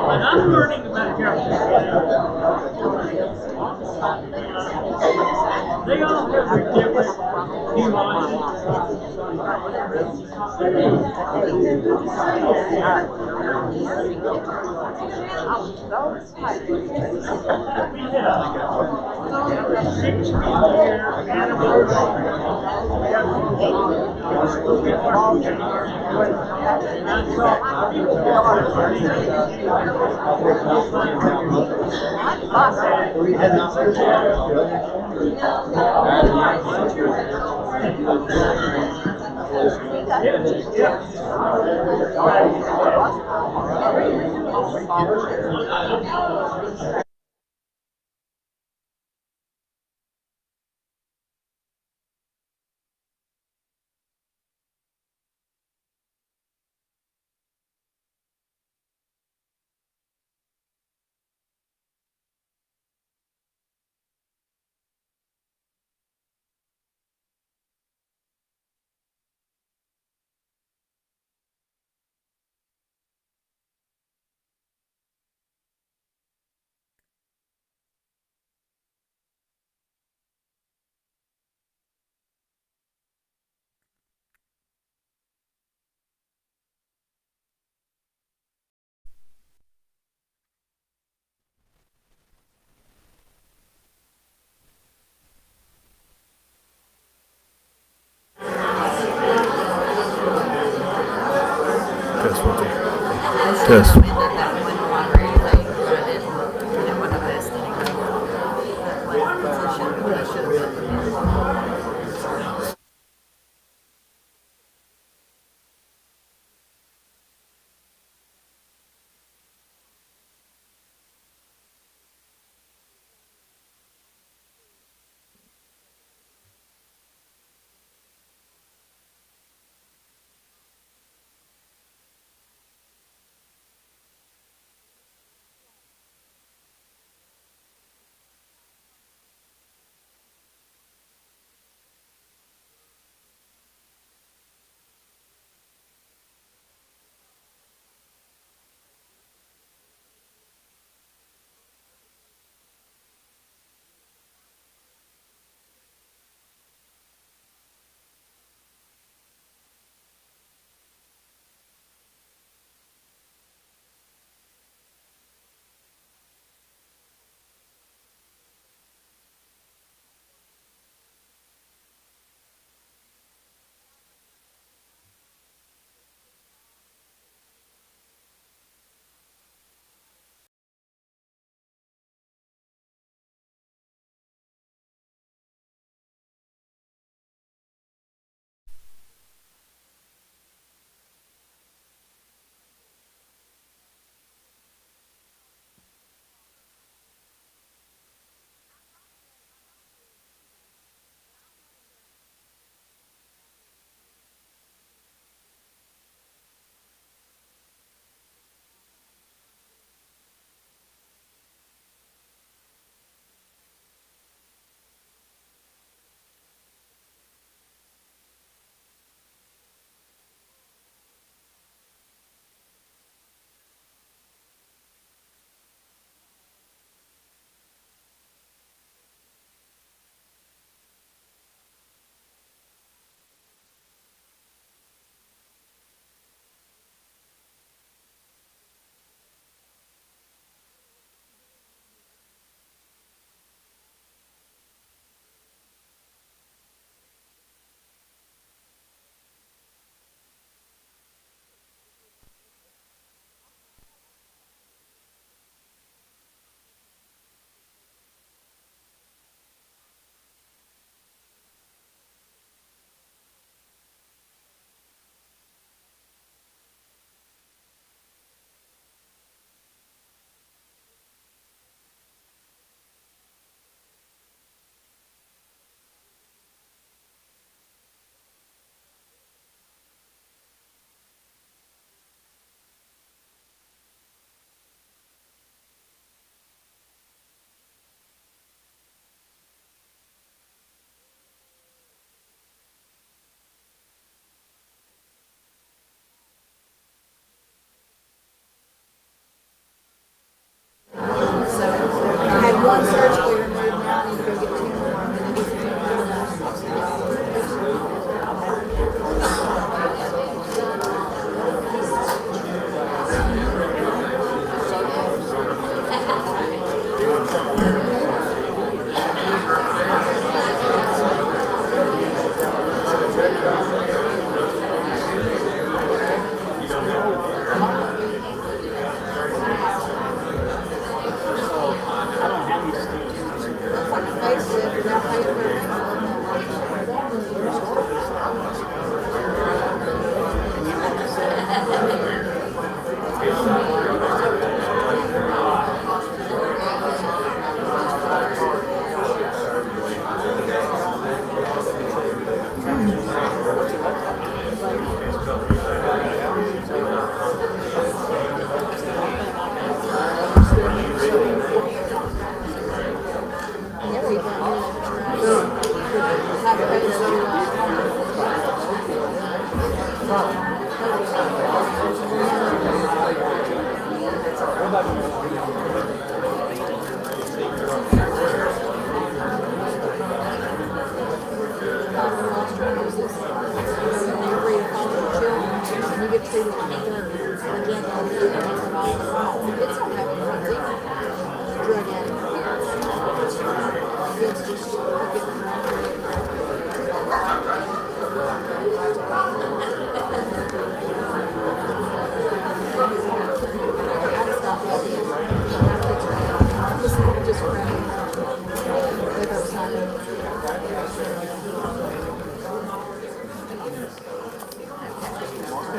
But I'm learning about Jefferson. They all have their different Test.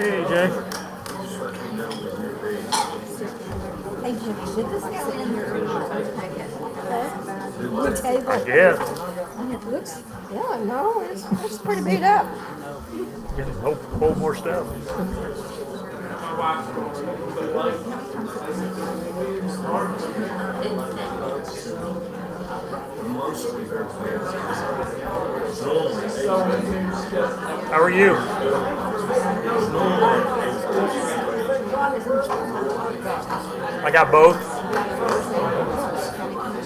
Hey, Jay. Hey, Jimmy, did this go in your table? Yeah. It looks, yeah, no, it's pretty beat up. Get a whole more stuff. How are you? I got both.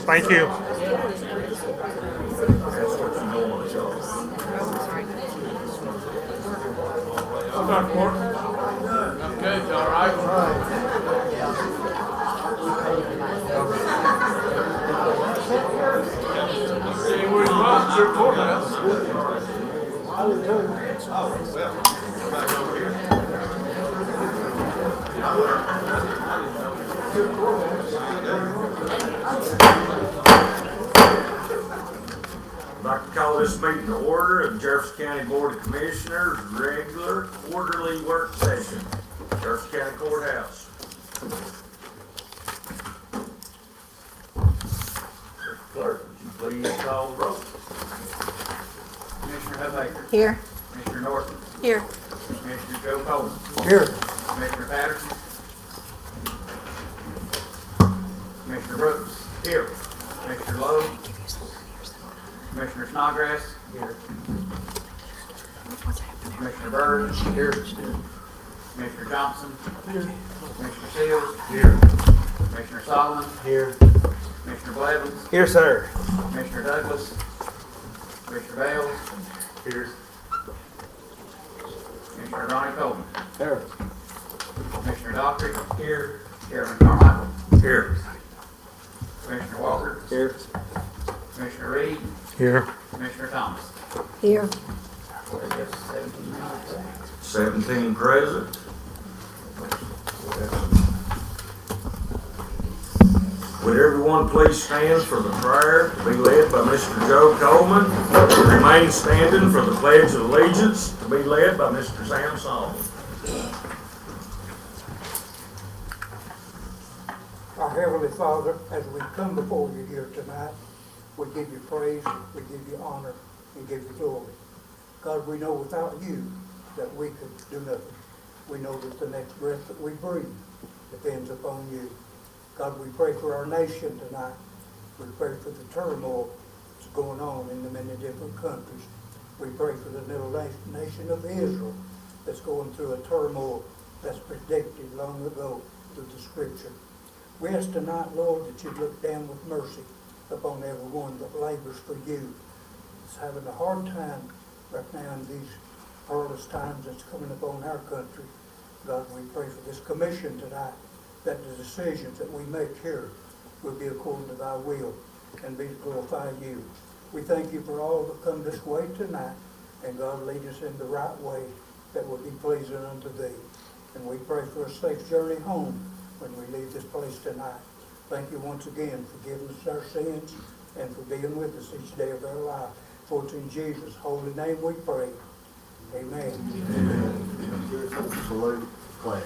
Thank you. Okay, all right. See, we're not your courthouse. I'd like to call this meeting to order of the Jefferson County Board of Commissioners, regular quarterly work session, Jefferson County Courthouse. Mr. Clerk, would you please call the roll? Commissioner Hudbaker. Here. Commissioner Norton. Here. Commissioner Joe Coleman. Here. Commissioner Patterson. Commissioner Brooks. Here. Commissioner Lowe. Commissioner Snodgrass. Here. Commissioner Byrd. Here. Commissioner Johnson. Here. Commissioner Seals. Here. Commissioner Solomon. Here. Commissioner Blevins. Here, sir. Commissioner Douglas. Commissioner Bales. Here. Commissioner Ronnie Coleman. Here. Commissioner Dockery. Here. Chairman Carmichael. Here. Commissioner Walker. Here. Commissioner Reed. Here. Commissioner Thomas. Here. 17 present. Would everyone please stand for the prayer to be led by Mr. Joe Coleman? Remain standing for the Pledge of Allegiance to be led by Mr. Sam Solomon. Our Heavenly Father, as we come before you here tonight, we give you praise, we give you honor, and give you glory. God, we know without you that we could do nothing. We know that the next breath that we breathe depends upon you. God, we pray for our nation tonight. We pray for the turmoil that's going on in the many different countries. We pray for the little nation of Israel that's going through a turmoil that's predicted long ago through the Scripture. We ask tonight, Lord, that you'd look down with mercy upon everyone that labors for you. It's having a hard time right now in these perilous times that's coming upon our country. God, we pray for this commission tonight, that the decisions that we make here will be according to thy will and be to glorify you. We thank you for all that come this way tonight, and God, lead us in the right way that will be pleasing unto thee. And we pray for a safe journey home when we leave this place tonight. Thank you once again for giving us our sins and for being with us each day of our life. For it's in Jesus' holy name we pray. Amen. Salute flag.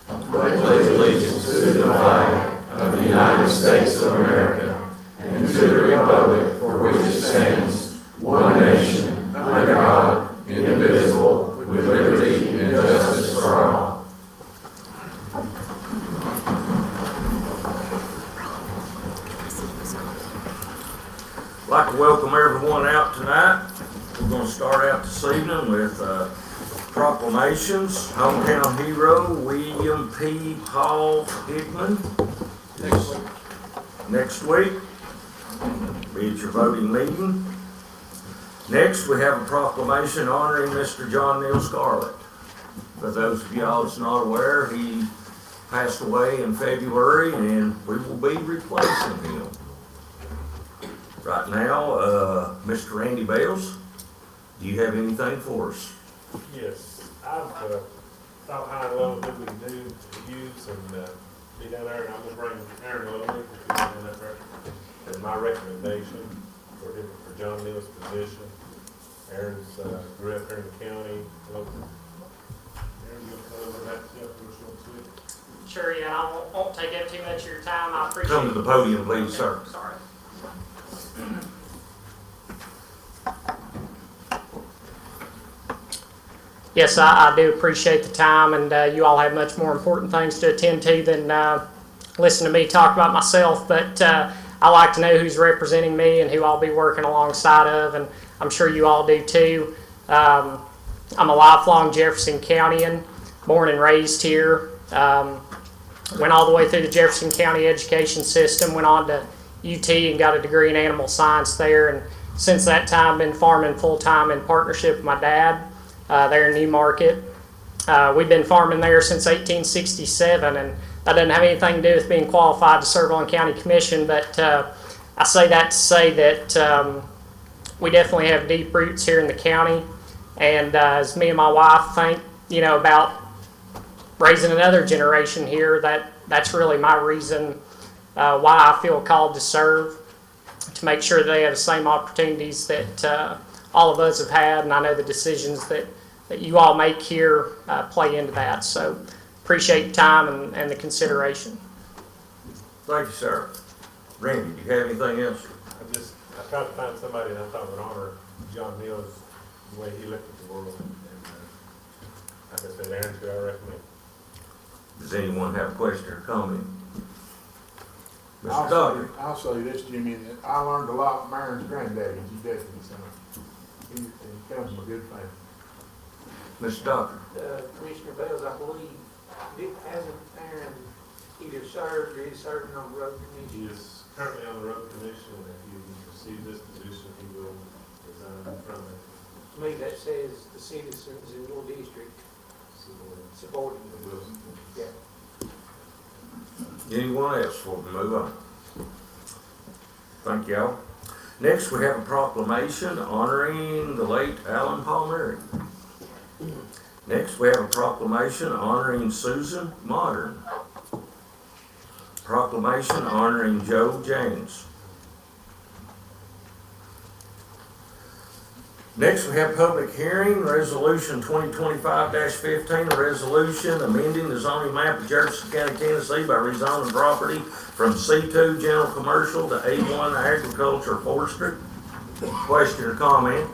I pledge allegiance to the flag of the United States of America and to the republic for which it stands, one nation, under God, indivisible, with liberty and justice for all. I'd like to welcome everyone out tonight. We're going to start out this evening with proclamations. Hometown hero William P. Paul Hickman. Next week. Be at your voting meeting. Next, we have a proclamation honoring Mr. John Neal Scarlett. For those of y'all that's not aware, he passed away in February, and we will be replacing him. Right now, Mr. Randy Bales, do you have anything for us? Yes, I've thought high and low what we can do, use, and be down there, and I'm gonna bring Aaron Lovely, who's down there, as my recommendation for him, for John Neal's position. Aaron's grew up here in the county, local. Aaron, you'll tell us about yourself, what you want to say? Sure, yeah, I won't take up too much of your time. I appreciate Come to the podium, please, sir. Sorry. Yes, I do appreciate the time, and you all have much more important things to attend to than listen to me talk about myself. But I like to know who's representing me and who I'll be working alongside of, and I'm sure you all do too. I'm a lifelong Jefferson Countyan, born and raised here. Went all the way through the Jefferson County education system, went on to UT and got a degree in animal science there, and since that time been farming full-time in partnership with my dad there in Newmarket. We've been farming there since 1867, and that doesn't have anything to do with being qualified to serve on county commission, but I say that to say that we definitely have deep roots here in the county, and as me and my wife think, about raising another generation here, that's really my reason why I feel called to serve, to make sure they have the same opportunities that all of us have had, and I know the decisions that you all make here play into that. So appreciate your time and the consideration. Thank you, sir. Randy, do you have anything else? I tried to find somebody that I thought would honor John Neal's, the way he looked at the world, and like I said, Aaron's who I recommend. Does anyone have a question or comment? Mr. Doctor? I'll say this, Jimmy, that I learned a lot from Aaron's granddaddy, he definitely son. He comes from a good family. Mr. Doctor? Commissioner Bales, I believe, hasn't Aaron either served or is serving on the road He commission? is currently on the road commission, and if he receives this position, he will resign from it. To me, that says the citizens in your district supporting the bill. Yeah. Anyone else before we move on? Thank y'all. Next, we have a proclamation honoring the late Alan Palmieri. Next, we have a proclamation honoring Susan Modern. Proclamation honoring Joe James. Next, we have public hearing, Resolution 2025-15, a resolution amending the zoning map of Jefferson County, Tennessee by rezoning property from C2 General Commercial to A1 Agriculture Forestry. Question or comment?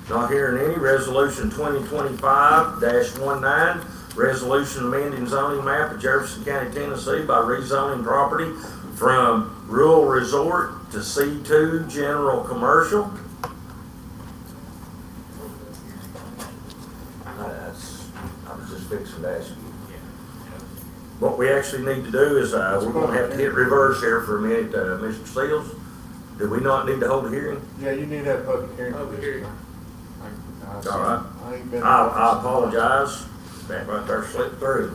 Not hearing any. Resolution 2025-19, resolution amending zoning map of Jefferson County, Tennessee by rezoning property from rural resort to C2 General Commercial. I was just fixing to ask you. What we actually need to do is, we're gonna have to hit reverse here for a minute, Mr. Seals. Do we not need to hold a hearing? Yeah, you need that public hearing. Public hearing. All right. I ain't been. I apologize. That right there slipped through.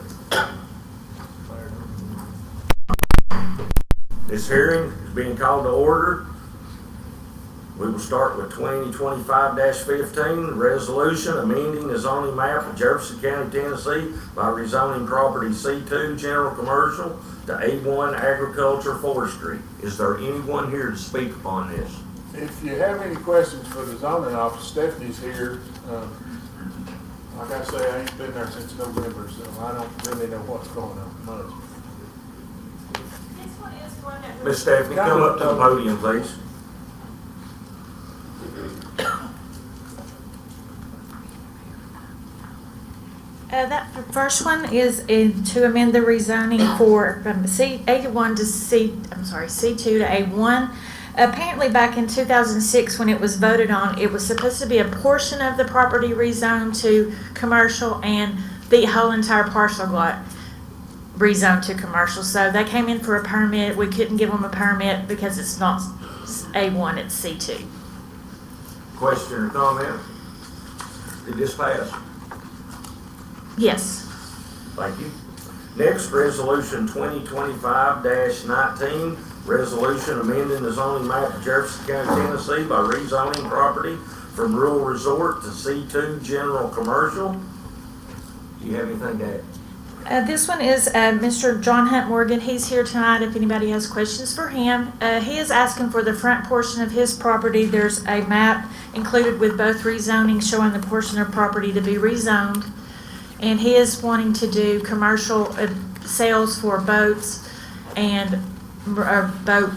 This hearing is being called to order. We will start with 2025-15, resolution amending the zoning map of Jefferson County, Tennessee by rezoning property C2 General Commercial to A1 Agriculture Forestry. Is there anyone here to speak upon this? If you have any questions for the zoning office, Stephanie's here. Like I say, I ain't been there since November, so I don't really know what's going on much. Miss Stephanie, come up to the podium, please. That first one is to amend the rezoning from C81 to C2 to A1. Apparently back in 2006 when it was voted on, it was supposed to be a portion of the property rezoned to commercial and the whole entire parcel got rezoned to commercial. So they came in for a permit. We couldn't give them a permit because it's not A1, it's C2. Question or comment? Did this pass? Yes. Thank you. Next, Resolution 2025-19, resolution amending the zoning map of Jefferson County, Tennessee by rezoning property from rural resort to C2 general commercial. Do you have anything to add? This one is Mr. John Hunt Morgan. He's here tonight if anybody has questions for him. He is asking for the front portion of his property. There's a map included with both rezonings showing the portion of property to be rezoned. And he is wanting to do commercial sales for boats and boat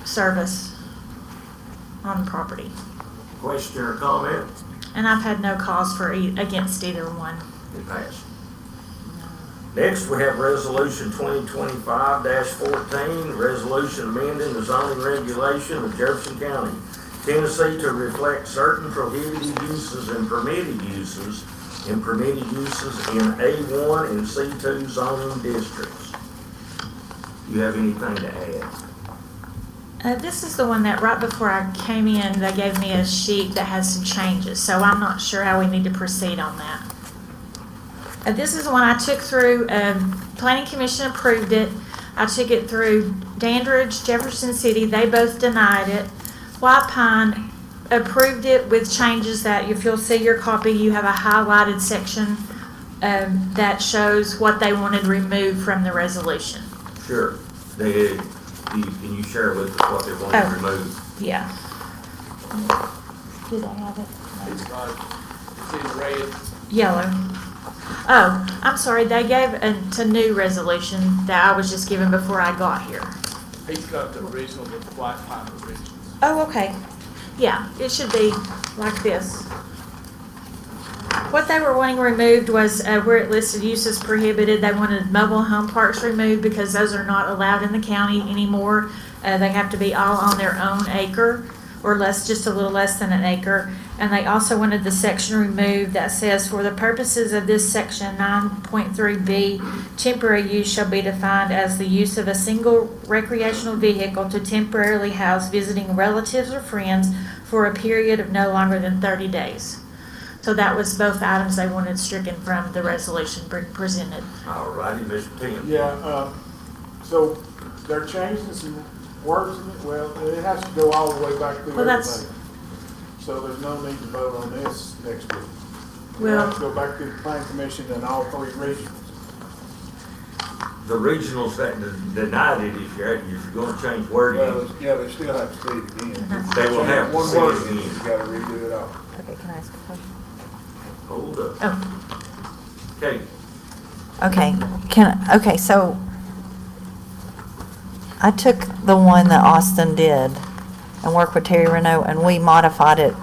service on the property. Question or comment? And I've had no cause for against either one. It passed. Next, we have Resolution 2025-14, resolution amending the zoning regulation of Jefferson County, Tennessee to reflect certain prohibited uses and permitted uses in A1 and C2 zoning districts. Do you have anything to add? This is the one that right before I came in, they gave me a sheet that has some changes, so I'm not sure how we need to proceed on that. This is the one I took through, Planning Commission approved it. I took it through Dandridge, Jefferson City, they both denied it. White Pine approved it with changes that, if you'll see your copy, you have a highlighted section that shows what they wanted removed from the resolution. Sure. Can you share with us what they want to remove? Yeah. Do they have it? It's in red. Yellow. Oh, I'm sorry, they gave a new resolution that I was just given before I got here. He's got the original, the White Pine originals. Oh, okay. Yeah, it should be like this. What they were wanting removed was where it listed uses prohibited. They wanted mobile home parks removed because those are not allowed in the county anymore. They have to be all on their own acre or less, just a little less than an acre. And they also wanted the section removed that says, for the purposes of this section 9.3b, temporary use shall be defined as the use of a single recreational vehicle to temporarily house visiting relatives or friends for a period of no longer than 30 days. So that was both items they wanted stricken from the resolution presented. All righty, Mr. Tim. Yeah, so they're changing some words in it. Well, it has to go all the way back through everything. So there's no need to vote on this next week. We have to go back to the Planning Commission and all three regions. The regionals that denied it, if you're going to change wording, Well, yeah, they still have to see it again. they will have to One see word, it you again. gotta redo it all. Okay, can I ask a question? Hold up. Oh, Okay, okay, so I took the one that Austin did and worked with Terry Renault, and we modified it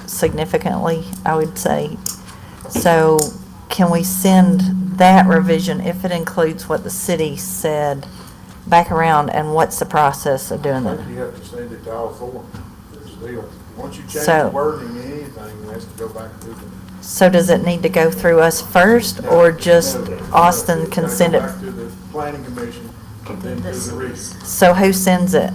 significantly, I would say. So can we send that revision, if it includes what the city said, back around, and what's the process of doing I that? think you have to send it to all four. It's a deal. Once you change So- the wording in anything, it has to go back to the. So does it need to go through us first, or just Austin can send it? Back to the Planning Commission, and then to the region. So who sends it?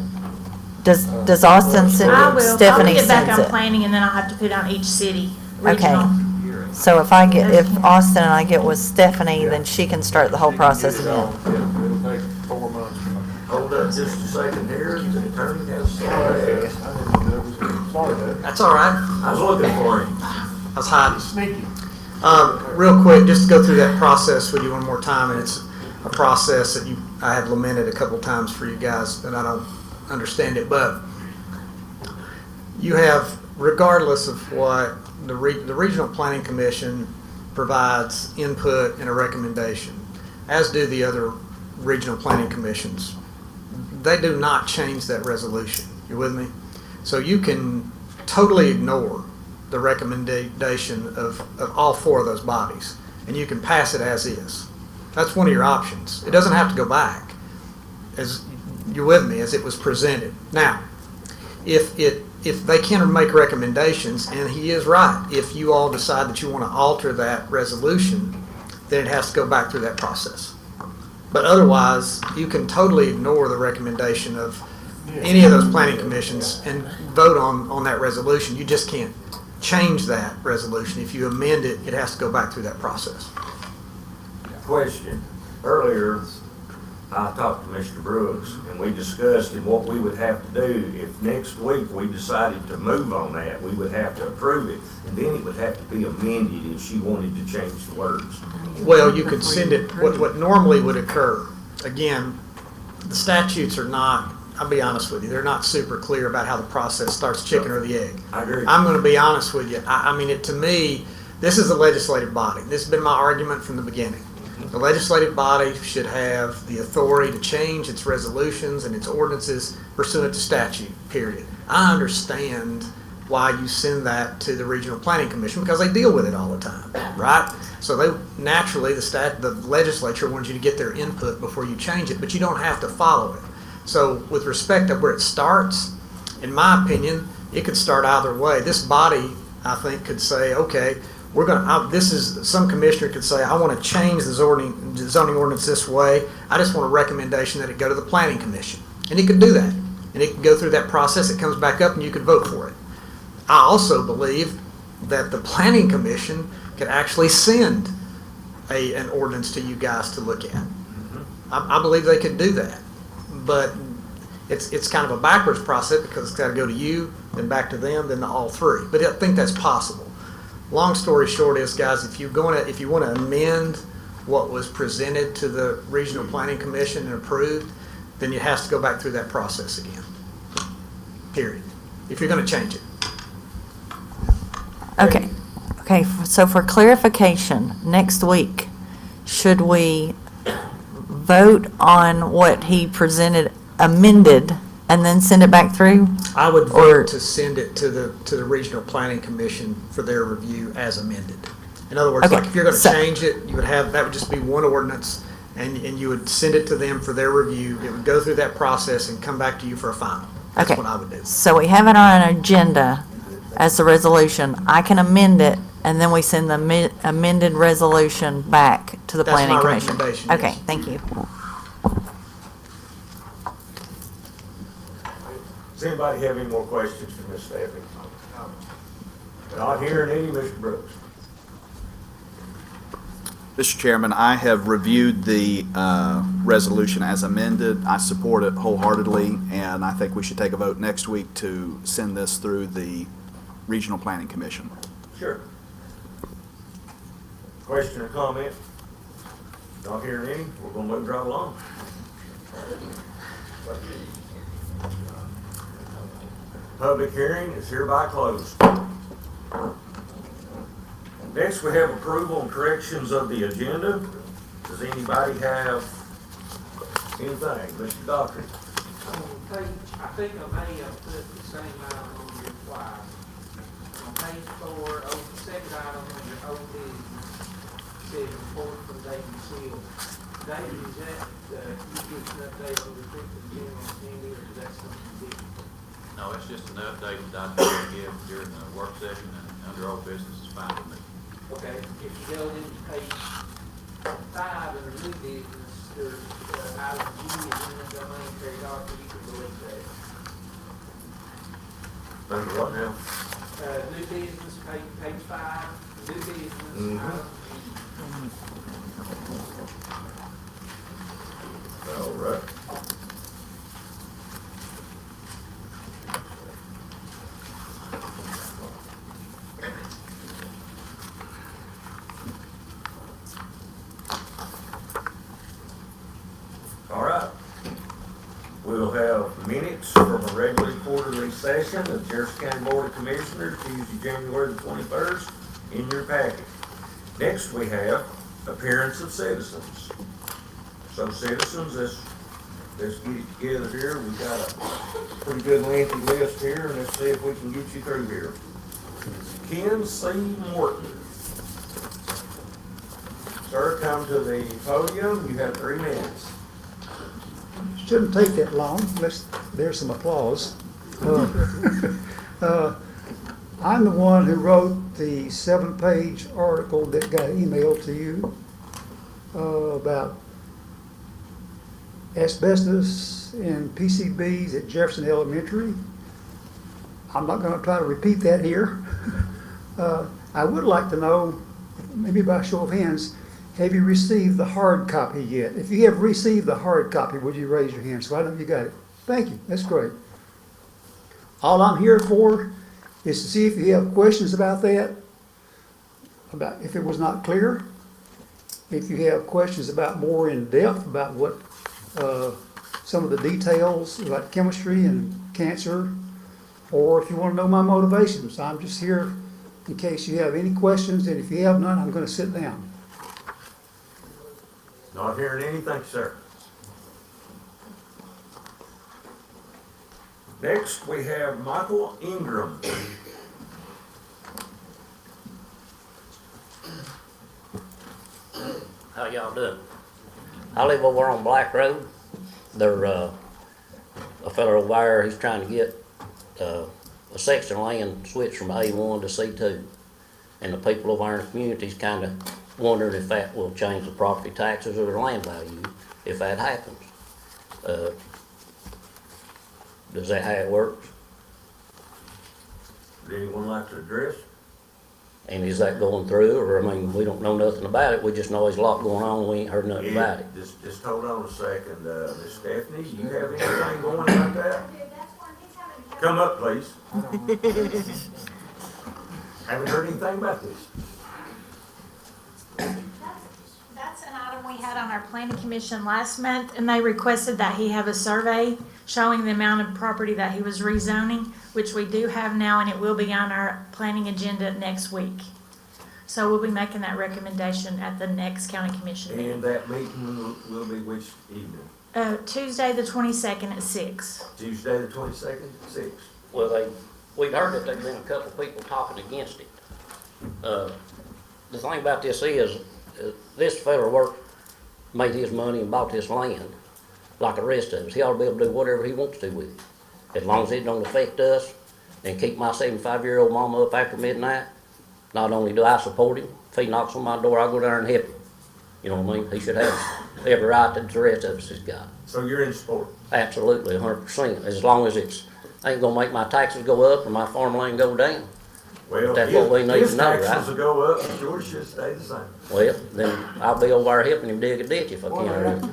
Does Austin send I it? will. Stephanie I'll get back sends on it. planning and then I'll have to put on each city Okay. regional. So if Austin and I get with Stephanie, then she can start the whole process Get it again. all. Yeah, it'll take 4 months. hold up just a second here. The attorney has Sorry, Dave. That's all right. I was looking for him. I was hiding. Sneaky. Real quick, just to go through that process with you one more time, and it's a process that I have lamented a couple times for you guys, and I don't understand it, but you have, regardless of what the Regional Planning Commission provides input and a recommendation, as do the other regional planning commissions. They do not change that resolution. You with me? So you can totally ignore the recommendation of all four of those bodies, and you can pass it as is. That's one of your options. It doesn't have to go back, as you're with me, as it was presented. Now, if they can make recommendations, and he is right, if you all decide that you want to alter that resolution, then it has to go back through that process. But otherwise, you can totally ignore the recommendation of any of those planning commissions and vote on that resolution. You just can't change that resolution. If you amend it, it has to go back through that process. Question. earlier, I talked to Mr. Brooks, and we discussed what we would have to do. If next week we decided to move on that, we would have to approve it, and then it would have to be amended if she wanted to change the words. Well, you could send it, what normally would occur, again, the statutes are not, I'll be honest with you, they're not super clear about how the process starts, chicken or the egg. I agree. I'm going to be honest with you. I mean, to me, this is a legislative body. This has been my argument from the beginning. The legislative body should have the authority to change its resolutions and its ordinances pursuant to statute, period. I understand why you send that to the Regional Planning Commission because they deal with it all the time, right? So they naturally, the legislature wants you to get their input before you change it, but you don't have to follow it. So with respect to where it starts, in my opinion, it could start either way. This body, I think, could say, okay, some commissioner could say, I want to change the zoning ordinance this way. I just want a recommendation that it go to the Planning Commission. And it could do that. And it can go through that process. It comes back up and you could vote for it. I also believe that the Planning Commission could actually send an ordinance to you guys to look at. I believe they could do that. But it's kind of a backwards process because it's got to go to you, then back to them, then to all three. But I think that's possible. Long story short is, guys, if you want to amend what was presented to the Regional Planning Commission and approved, then it has to go back through that process again. Period. If you're going to change it. Okay, so for clarification, next week, should we vote on what he presented amended and then send it back through? I would vote to send it to the Regional Planning Commission for their review as amended. In other words, Okay, like if you're going to so- change it, that would just be one ordinance, and you would send it to them for their review. It would go through that process and come back to you for a final. That's Okay. what I would do. So we have it on an agenda as a resolution. I can amend it, and then we send the amended resolution back to the That's Planning my Commission. recommendation, Okay, yes. thank you. Does anybody have any more questions for Ms. Stephanie? Not hearing any, Mr. Brooks. Mr. Chairman, I have reviewed the resolution as amended. I support it wholeheartedly, and I think we should take a vote next week to send this through the Regional Planning Commission. Sure. Question or comment? Not hearing any, we're going to move right along. Public hearing is hereby closed. Next, we have approval and corrections of the agenda. Does anybody have anything? Mr. Doctor? I think I may have put the same item on your slide. On page 4, the second item on your old business, says report from David Seal. David, is that, you give us an update on the restricted general assembly, or is that something different? No, it's just an update that I tried to give during the work session, and under old business is fine with me. Okay, if you go into page 5 in the new business, there's item G, and then the domain carried off, you can delete that. Under what now? New business, page 5, new business, Mhm. item G. All right. All right. We'll have minutes from a regular quarterly session of Jefferson County Board of Commissioners, Tuesday, January the 21st, in your packet. Next, we have appearance of citizens. So citizens, let's get it together here. We've got a pretty good lengthy list here, and let's see if we can get you through here. Ken C. Morton. Sir, come to the podium. You have 3 minutes. Shouldn't take that long unless there's some applause. I'm the one who wrote the 7-page article that got emailed to you about asbestos and PCBs at Jefferson Elementary. I'm not going to try to repeat that here. I would like to know, maybe by show of hands, Have you received the hard copy yet? If you have received the hard copy, would you raise your hand so I know you got it? Thank you, that's great. All I'm here for is to see if you have questions about that, about if it was not clear, if you have questions about more in depth about what some of the details about chemistry and cancer, or if you want to know my motivations. I'm just here in case you have any questions, and if you have none, I'm going to sit down. Not hearing anything, sir. Next, we have Michael Ingram. How y'all doing? I live over on Black Road. There, a fella over there, he's trying to get a section of land switched from A1 to C2. And the people over there in the community's kind of wondering if that will change the property taxes or the land value if that happens. Does that how it works? Would anyone like to address? And is that going through, or, I mean, we don't know nothing about it, we just know there's a lot going on, we ain't heard nothing about it. Just hold on a second, Miss Stephanie, you have anything going about that? Come up, please. Haven't heard anything about this. That's an item we had on our planning commission last month, and they requested that he have a survey showing the amount of property that he was rezoning, which we do have now, and it will be on our planning agenda next week. So we'll be making that recommendation at the next county commission meeting. And that meeting will be which evening? Tuesday, the 22nd at 6. Tuesday, the 22nd, 6. Well, we've heard that there's been a couple of people talking against it. The thing about this is, this fella made his money and bought this land like the rest of us. He ought to be able to do whatever he wants to with it. As long as it don't affect us and keep my 75-year-old mama up after midnight, not only do I support him, if he knocks on my door, I'll go down and help him. You know what I mean? He should have every right that the rest of us has got. So you're in support? Absolutely, 100%. As long as it's ain't gonna make my taxes go up or my farmland go down. Well, That's what we need to know, his taxes right? will go up, and yours should stay the same. Well, then I'll be over there helping him dig a ditch if I can.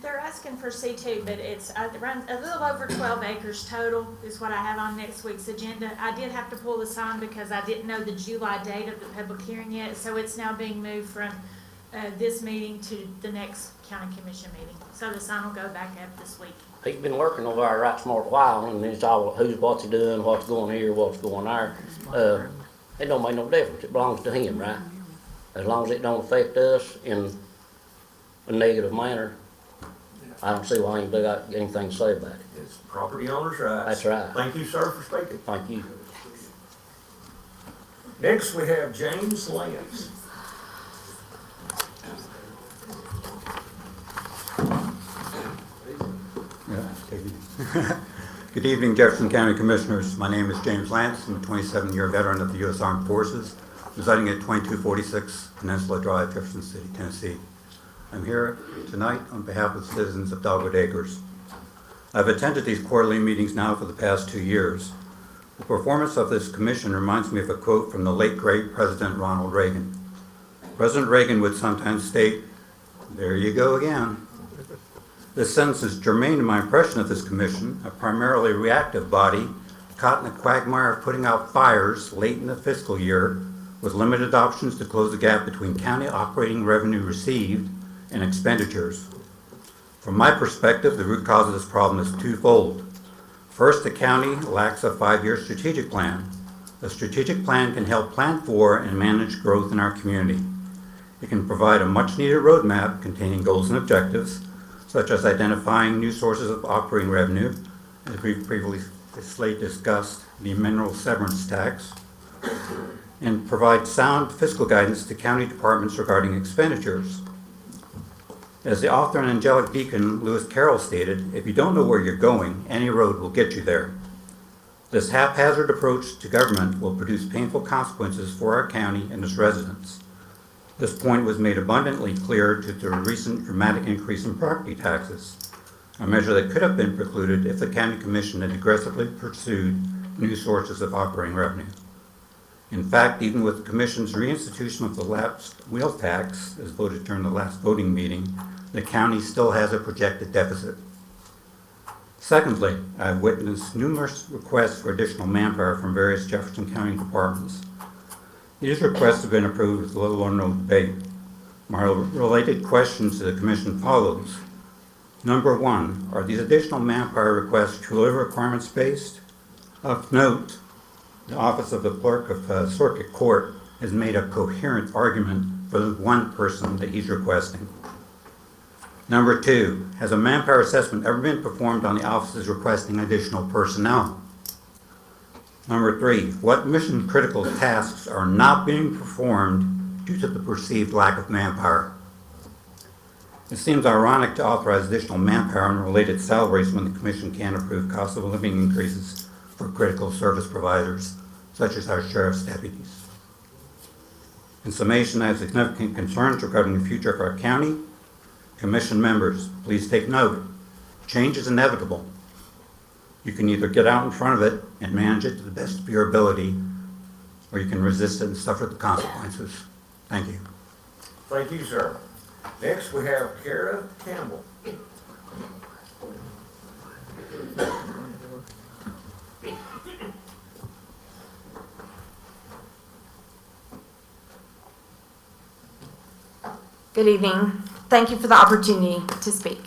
They're asking for C2, but it's around a little over 12 acres total is what I have on next week's agenda. I did have to pull the sign because I didn't know the July date of the public hearing yet, so it's now being moved from this meeting to the next county commission meeting. So the sign will go back up this week. He's been working over there right smart while, and it's all what's he doing, what's going here, what's going there. It don't make no difference. It belongs to him, right? As long as it don't affect us in a negative manner, I don't see why anybody got anything to say about it. It's property owner's rights. That's right. Thank you, sir, for speaking. Thank you. Next, we have James Lance. Good evening, Jefferson County Commissioners. My name is James Lance. I'm a 27-year veteran of the U.S. Armed Forces, residing at 2246 Peninsula Drive, Jefferson City, Tennessee. I'm here tonight on behalf of the citizens of Dogwood Acres. I've attended these quarterly meetings now for the past 2 years. The performance of this commission reminds me of a quote from the late great President Ronald Reagan. President Reagan would sometimes state, "There you go again." This sentence is germane to my impression of this commission, a primarily reactive body caught in the quagmire of putting out fires late in the fiscal year with limited options to close the gap between county operating revenue received and expenditures. From my perspective, the root cause of this problem is twofold. First, the county lacks a 5-year strategic plan. A strategic plan can help plan for and manage growth in our community. It can provide a much-needed roadmap containing goals and objectives, such as identifying new sources of operating revenue, as we've previously discussed, the mineral severance tax, and provide sound fiscal guidance to county departments regarding expenditures. As the author and angelic deacon Lewis Carroll stated, if you don't know where you're going, any road will get you there. This haphazard approach to government will produce painful consequences for our county and its residents. This point was made abundantly clear to the recent dramatic increase in property taxes, a measure that could have been precluded if the county commission had aggressively pursued new sources of operating revenue. In fact, even with the Commission's reinstitution of the lapsed wheel tax, as voted during the last voting meeting, the county still has a projected deficit. Secondly, I've witnessed numerous requests for additional manpower from various Jefferson County departments. These requests have been approved with little or no debate. My related questions to the Commission follows. Number one, are these additional manpower requests truly requirements-based? Of note, the Office of the Clerk of Circuit Court has made a coherent argument for the one person that he's requesting. Number two, has a manpower assessment ever been performed on the offices requesting additional personnel? Number three, what mission-critical tasks are not being performed due to the perceived lack of manpower? It seems ironic to authorize additional manpower and related salaries when the Commission can't approve cost of living increases for critical service providers, such as our sheriff's deputies. In summation, I have significant concerns regarding the future of our county. Commission members, please take note. Change is inevitable. You can either get out in front of it and manage it to the best of your ability, or you can resist it and suffer the consequences. Thank you. Thank you, sir. Next, we have Kara Campbell. Good evening. Thank you for the opportunity to speak.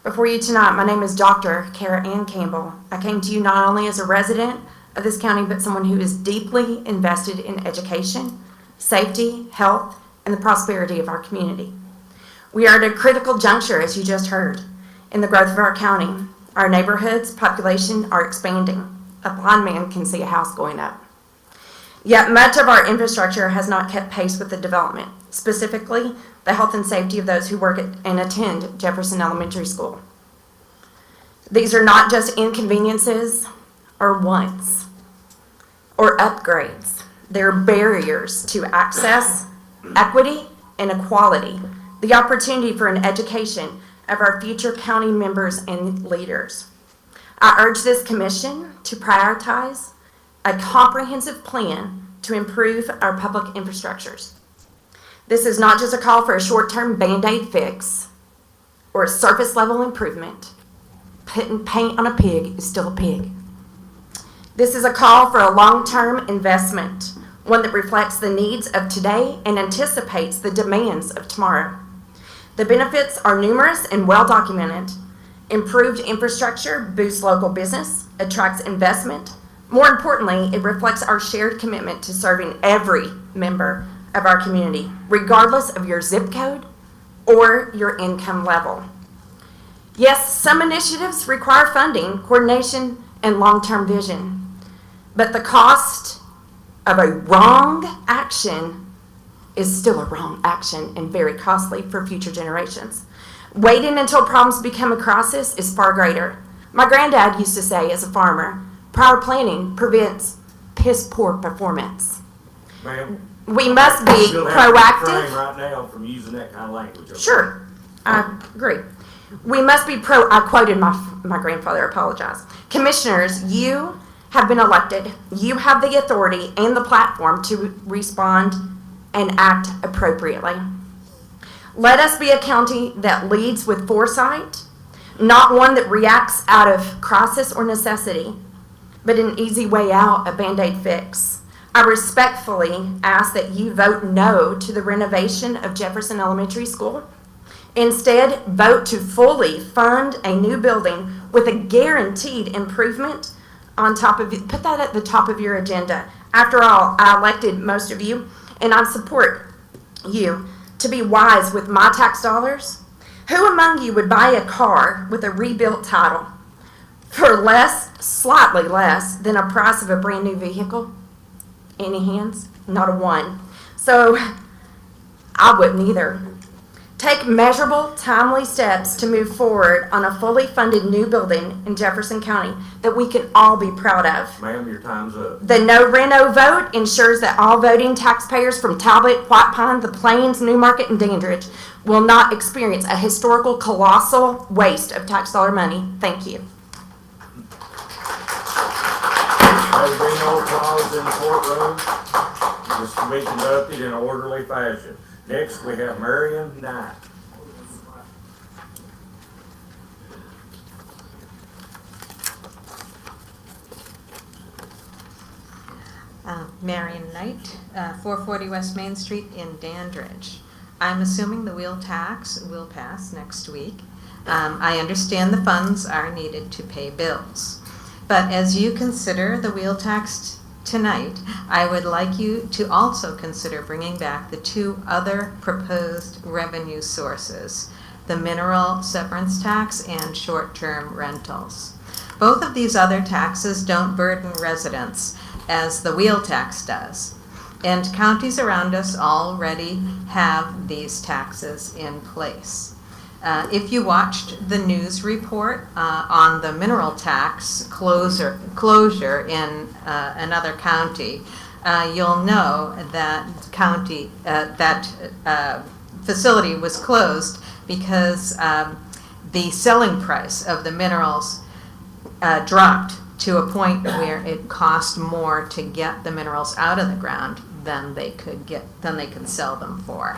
Before you tonight, my name is Dr. Kara Ann Campbell. I came to you not only as a resident of this county, but someone who is deeply invested in education, safety, health, and the prosperity of our community. We are at a critical juncture, as you just heard, in the growth of our county. Our neighborhoods, population are expanding. A blind man can see a house going up. Yet much of our infrastructure has not kept pace with the development, specifically the health and safety of those who work at and attend Jefferson Elementary School. These are not just inconveniences or wants or upgrades. They're barriers to access, equity, and equality, the opportunity for an education of our future county members and leaders. I urge this commission to prioritize a comprehensive plan to improve our public infrastructures. This is not just a call for a short-term Band-Aid fix or a surface-level improvement. Putting paint on a pig is still a pig. This is a call for a long-term investment, one that reflects the needs of today and anticipates the demands of tomorrow. The benefits are numerous and well-documented. Improved infrastructure boosts local business, attracts investment. More importantly, it reflects our shared commitment to serving every member of our community, regardless of your zip code or your income level. Yes, some initiatives require funding, coordination, and long-term vision, but the cost of a wrong action is still a wrong action and very costly for future generations. Waiting until problems become a crisis is far greater. My granddad used to say, as a farmer, prior planning prevents piss poor performance. Ma'am, We must be you'll have to proactive. refrain right now from using that kind of language. Okay? Sure, I agree. We must be I quoted my grandfather, I apologize. Commissioners, you have been elected. You have the authority and the platform to respond and act appropriately. Let us be a county that leads with foresight, not one that reacts out of crisis or necessity, but an easy way out, a Band-Aid fix. I respectfully ask that you vote no to the renovation of Jefferson Elementary School. Instead, vote to fully fund a new building with a guaranteed improvement on top of it. Put that at the top of your agenda. After all, I elected most of you, and I support you to be wise with my tax dollars. Who among you would buy a car with a rebuilt title for less, slightly less, than a price of a brand new vehicle? Any hands? Not a one. So I wouldn't either. Take measurable, timely steps to move forward on a fully funded new building in Jefferson County that we can all be proud of. Ma'am, your time's up. The no-reno vote ensures that all voting taxpayers from Talbot, White Pine, the Plains, Newmarket, and Dandridge will not experience a historical, colossal waste of tax dollar money. Thank you. There being no applause in the courtroom, This will be conducted in an orderly fashion. Next, we have Marion Knight. Marion Knight, 440 West Main Street in Dandridge. I'm assuming the wheel tax will pass next week. I understand the funds are needed to pay bills. But as you consider the wheel tax tonight, I would like you to also consider bringing back the two other proposed revenue sources, the mineral severance tax and short-term rentals. Both of these other taxes don't burden residents as the wheel tax does. And counties around us already have these taxes in place. If you watched the news report on the mineral tax closure in another county, you'll know that facility was closed because the selling price of the minerals dropped to a point where it cost more to get the minerals out of the ground than they could sell them for.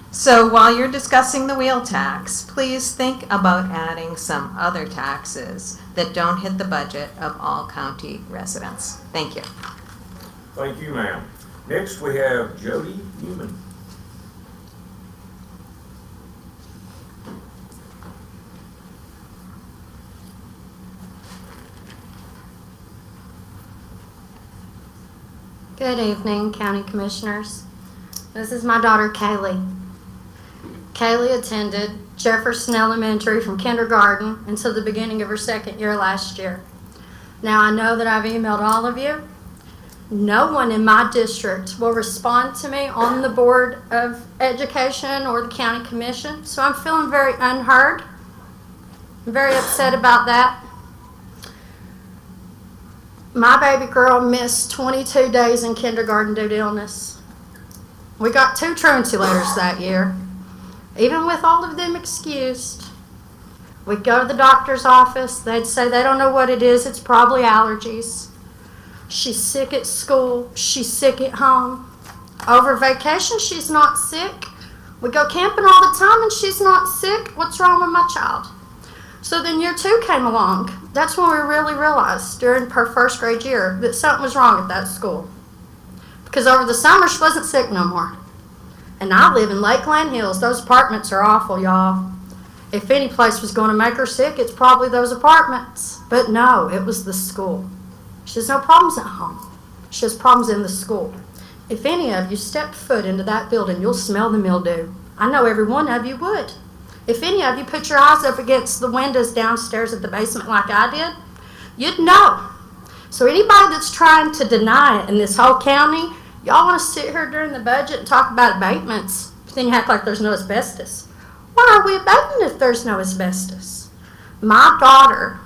So while you're discussing the wheel tax, please think about adding some other taxes that don't hit the budget of all county residents. Thank you. Thank you, ma'am. Next, we have Jody Newman. Good evening, County Commissioners. This is my daughter, Kaylee. Kaylee attended Jefferson Elementary from kindergarten until the beginning of her second year last year. Now, I know that I've emailed all of you. No one in my district will respond to me on the Board of Education or the County Commission, so I'm feeling very unheard. I'm very upset about that. My baby girl missed 22 days in kindergarten due to illness. We got 2 truancy letters that year. Even with all of them excused, we'd go to the doctor's office. They'd say they don't know what it is. It's probably allergies. She's sick at school. She's sick at home. Over vacation, she's not sick. We go camping all the time and she's not sick. What's wrong with my child? So then year 2 came along. That's when we really realized during her first grade year that something was wrong at that school. Because over the summer, she wasn't sick no more. And I live in Lakeland Hills. Those apartments are awful, y'all. If any place was going to make her sick, it's probably those apartments. But no, it was the school. She has no problems at home. She has problems in the school. If any of you stepped foot into that building, you'll smell the mildew. I know every one of you would. If any of you put your eyes up against the windows downstairs at the basement like I did, you'd know. So anybody that's trying to deny it in this whole county, y'all want to sit here during the budget and talk about abatements, but then you act like there's no asbestos. Why are we abating if there's no asbestos? My daughter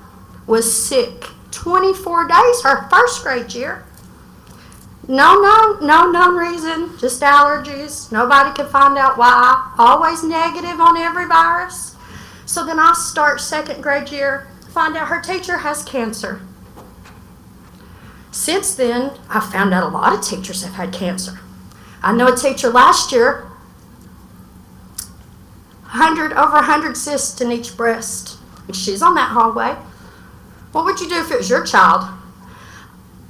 was sick 24 days her first grade year. No known reason, just allergies. Nobody could find out why. Always negative on every virus. So then I start second grade year, find out her teacher has cancer. Since then, I found out a lot of teachers have had cancer. I know a teacher last year, over 100 cysts in each breast. And she's on that hallway. What would you do if it was your child?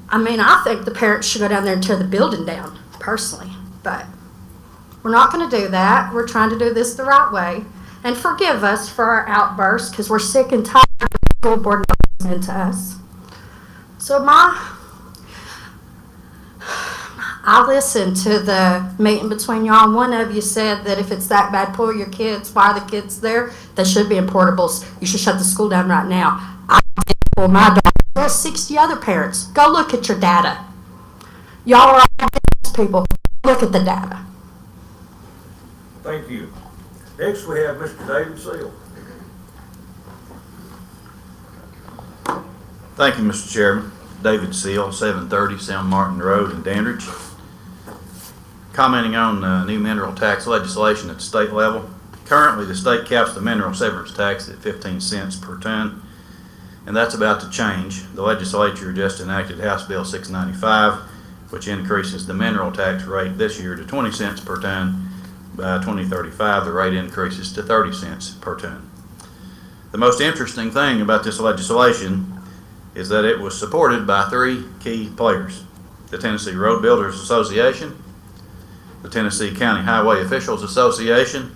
I mean, I think the parents should go down there and tear the building down, personally. But we're not going to do that. We're trying to do this the right way. And forgive us for our outbursts, because we're sick and tired of the school board not listening to us. So I listened to the meeting between y'all. One of you said that if it's that bad, pull your kids. Why are the kids there? They should be in portables. You should shut the school down right now. I did pull my daughter. There's 60 other parents. Go look at your data. Y'all are all business people. Look at the data. Thank you. Next, we have Mr. David Seal. Thank you, Mr. Chairman. David Seal, 730 San Martin Road in Dandridge. Commenting on new mineral tax legislation at the state level. Currently, the state caps the mineral severance tax at 15 cents per ton, and that's about to change. The legislature just enacted House Bill 695, which increases the mineral tax rate this year to 20 cents per ton. By 2035, the rate increases to 30 cents per ton. The most interesting thing about this legislation is that it was supported by three key players: the Tennessee Road Builders Association, the Tennessee County Highway Officials Association,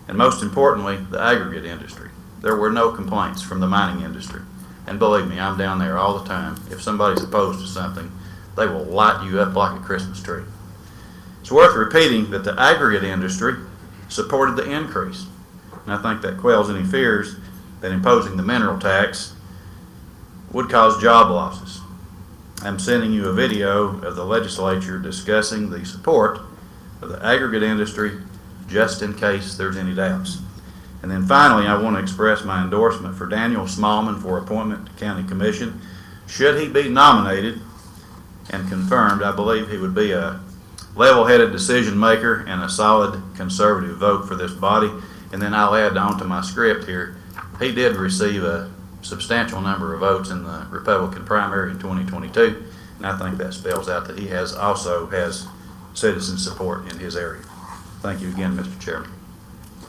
and most importantly, the aggregate industry. There were no complaints from the mining industry. And believe me, I'm down there all the time. If somebody's opposed to something, they will light you up like a Christmas tree. It's worth repeating that the aggregate industry supported the increase. And I think that quells any fears that imposing the mineral tax would cause job losses. I'm sending you a video of the legislature discussing the support of the aggregate industry just in case there's any doubts. And then finally, I want to express my endorsement for Daniel Smallman for appointment to County Commission. Should he be nominated and confirmed, I believe he would be a level-headed decision maker and a solid conservative vote for this body. And then I'll add on to my script here, he did receive a substantial number of votes in the Republican primary in 2022, and I think that spells out that he also has citizen support in his area. Thank you again, Mr. Chairman.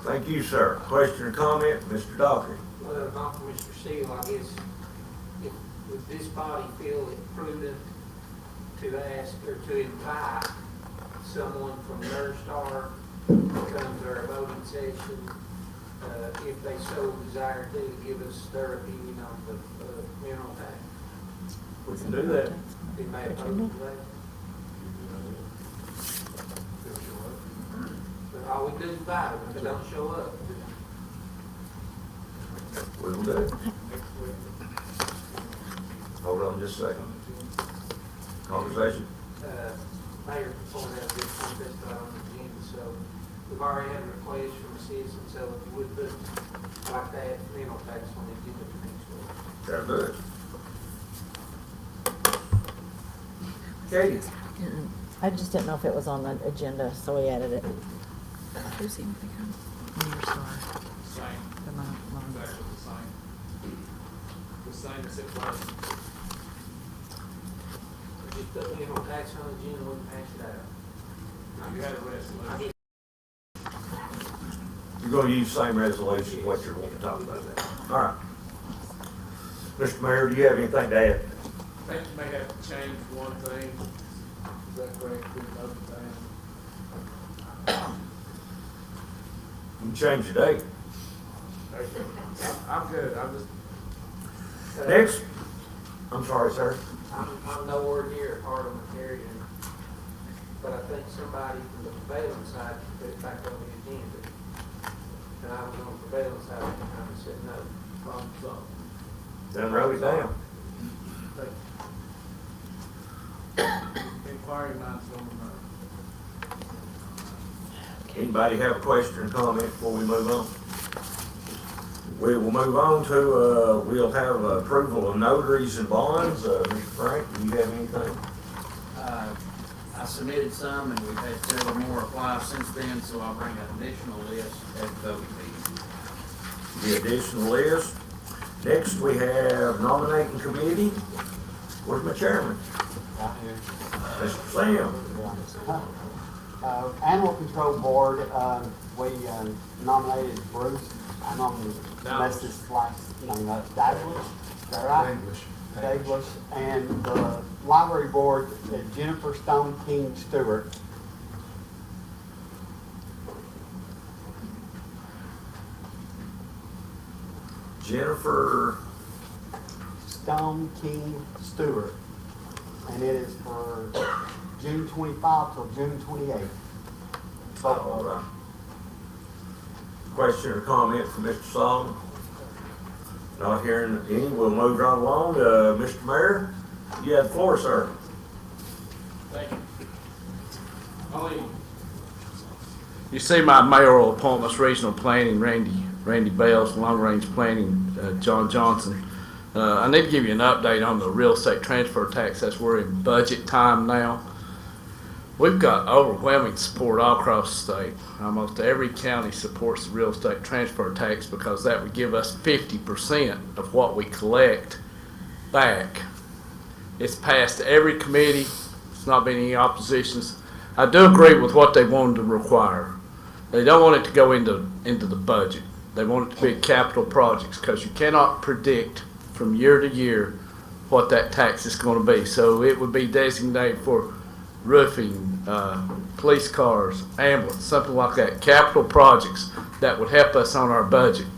Thank you, sir. Question or comment, Mr. Dockery? Well, not for Mr. Steele, I guess, would this body feel it prudent to ask or to invite someone from their star to come to our voting session, if they so desire to give us their opinion on the mineral tax? We can do that. Be made opposed to that? But all we do is invite them if they don't show up. We will do it. Hold on just a second. Conversation? Mayor pointed out this contest on the agenda, so we've already had a request from a citizen, so if you would put like that mineral tax on the agenda for next week. That'll do it. Katie? I just didn't know if it was on the agenda, so we added it. Who's he? Your star. Same. The mine. Exactly the same. The same as it was. Just put mineral tax on the agenda, we can pass it out. You had a resolution. You're going to use the same resolution, what you're going to talk about that. All right. Mr. Mayor, do you have anything to add? I think you may have to change one thing. Is that correct? Another thing? You can change the date. I'm good. I'm just. Next. I'm sorry, sir. I'm nowhere near hard on the carrier, but I think somebody from the prevailing side should put it back on the agenda. And I was on the prevailing side at the time and said no. Then wrote it down. Inquiry minds don't know. Anybody have a question or comment before we move on? We will move on to, we'll have approval of notaries and bonds. Mr. Frank, do you have anything? I submitted some, and we've had several more apply since then, so I'll bring an additional list at the voting meeting. The additional list. Next, we have nominating committee. Where's my chairman? Right here. Mr. Sam. Animal Control Board, we nominated Bruce. I nominated Domestic Daglish. Is that right? Daglish. And the Library Board, Jennifer Stone King Stewart. Jennifer Stone King Stewart. And it is for June 25 till June 28. All right. Question or comment from Mr. Solomon? Not hearing any, we'll move right along. Mr. Mayor, you have the floor, sir. Thank you. You see my mayoral appointments, regional planning, Randy Bales, long range planning, John Johnson. I need to give you an update on the real estate transfer tax. As we're in budget time now. We've got overwhelming support all across the state. Almost every county supports the real estate transfer tax because that would give us 50% of what we collect back. It's passed every committee There's not been any oppositions. I do agree with what they wanted to require. They don't want it to go into the budget. They want it to be capital projects because you cannot predict from year to year what that tax is going to be. So it would be designated for roofing, police cars, ambulance, something like that. Capital projects that would help us on our budget.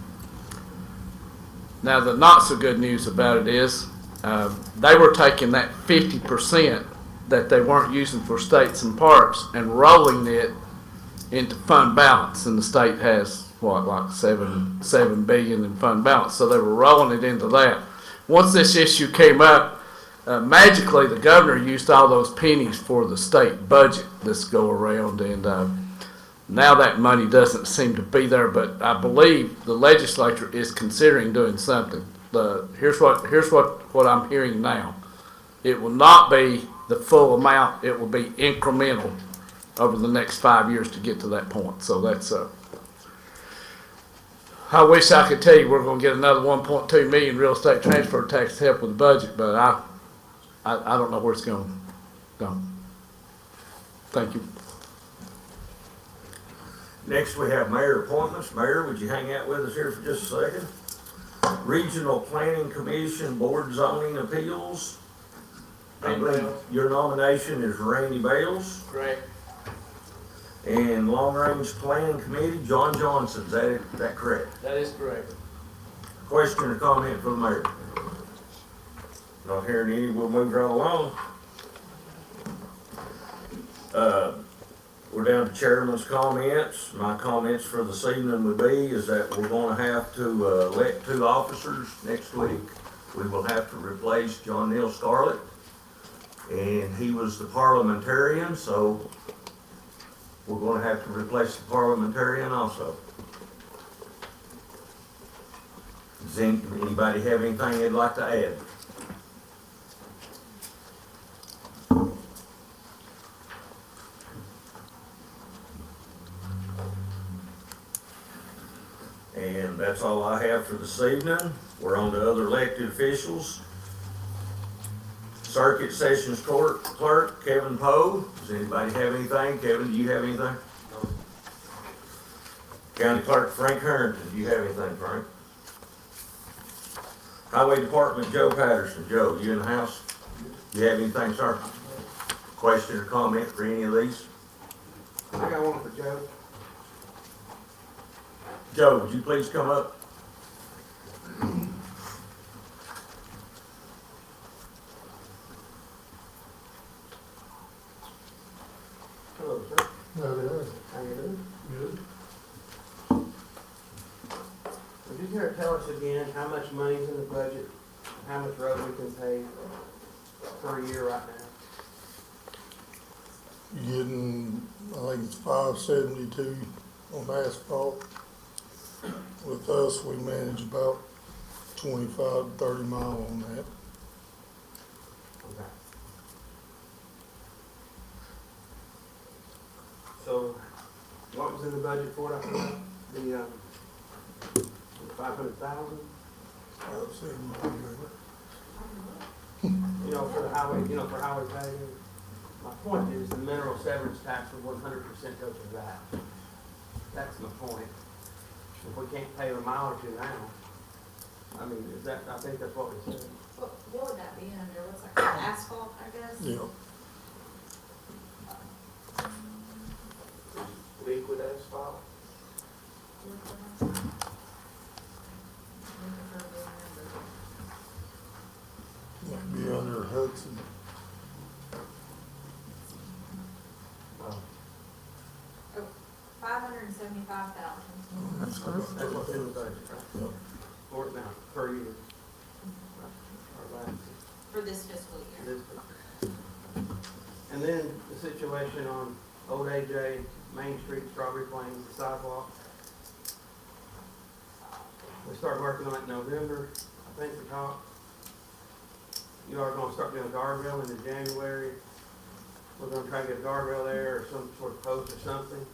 Now the not so good news about it is they were taking that 50% that they weren't using for states and parks and rolling it into fund balance, and the state has what, like seven billion in fund balance. So they were rolling it into that. Once this issue came up, magically the governor used all those pennies for the state budget this go around, and now that money doesn't seem to be there. But I believe the legislature is considering doing something. Here's what I'm hearing now. It will not be the full amount. It will be incremental over the next 5 years to get to that point. So that's I wish I could tell you we're going to get another 1.2 million real estate transfer tax to help with the budget, but I don't know where it's going to go. Thank you. Next, we have mayor appointments. Mayor, would you hang out with us here for just a second? Regional Planning Commission Board Zoning Appeals. I believe your nomination is Randy Bales. Correct. And Long Range Planning Committee, John Johnson. Is that correct? That is correct. Question or comment for the mayor? Not hearing any, we'll move right along. We're down to chairman's comments. My comments for this evening would be is that we're going to have to elect 2 officers next week. We will have to replace John Neal Scarlett, and he was the parliamentarian, so we're going to have to replace the parliamentarian also. Does anybody have anything they'd like to add? And that's all I have for this evening. We're on to other elected officials. Circuit Sessions Court Clerk Kevin Poe. Does anybody have anything? Kevin, do you have anything? No. County Clerk Frank Harrington, do you have anything, Frank? Highway Department Joe Patterson. Joe, you in the house? Do you have anything, sir? Question or comment for any of these? I got one for Joe. Joe, would you please come up? Hello, sir. Hello. How you doing? Good. Would you care to tell us again how much money's in the budget, how much road we can pay per year right now? You're getting, I think it's 572 on asphalt. With us, we manage about 25 to 30 mile on that. Okay. So, what was in the budget for it? The 500,000? You know, for the highway, for highway paving. My point is the mineral severance tax would 100% go to that. That's my point. If we can't pay the mileage now, I mean, I think that's what we said. What would that be under? What's that called? Asphalt, I guess? Yeah. Liquid asphalt? Might be under Hudson. Oh, 575,000. That's what's in the budget, right? Yep. For it now, per year. For this fiscal year. And then the situation on Old AJ, Main Street, Strawberry Plains, the sidewalk. We started working on it in November, I think we talked. You are gonna start doing a guardrail in January. We're gonna try to get a guardrail there or some sort of post or something.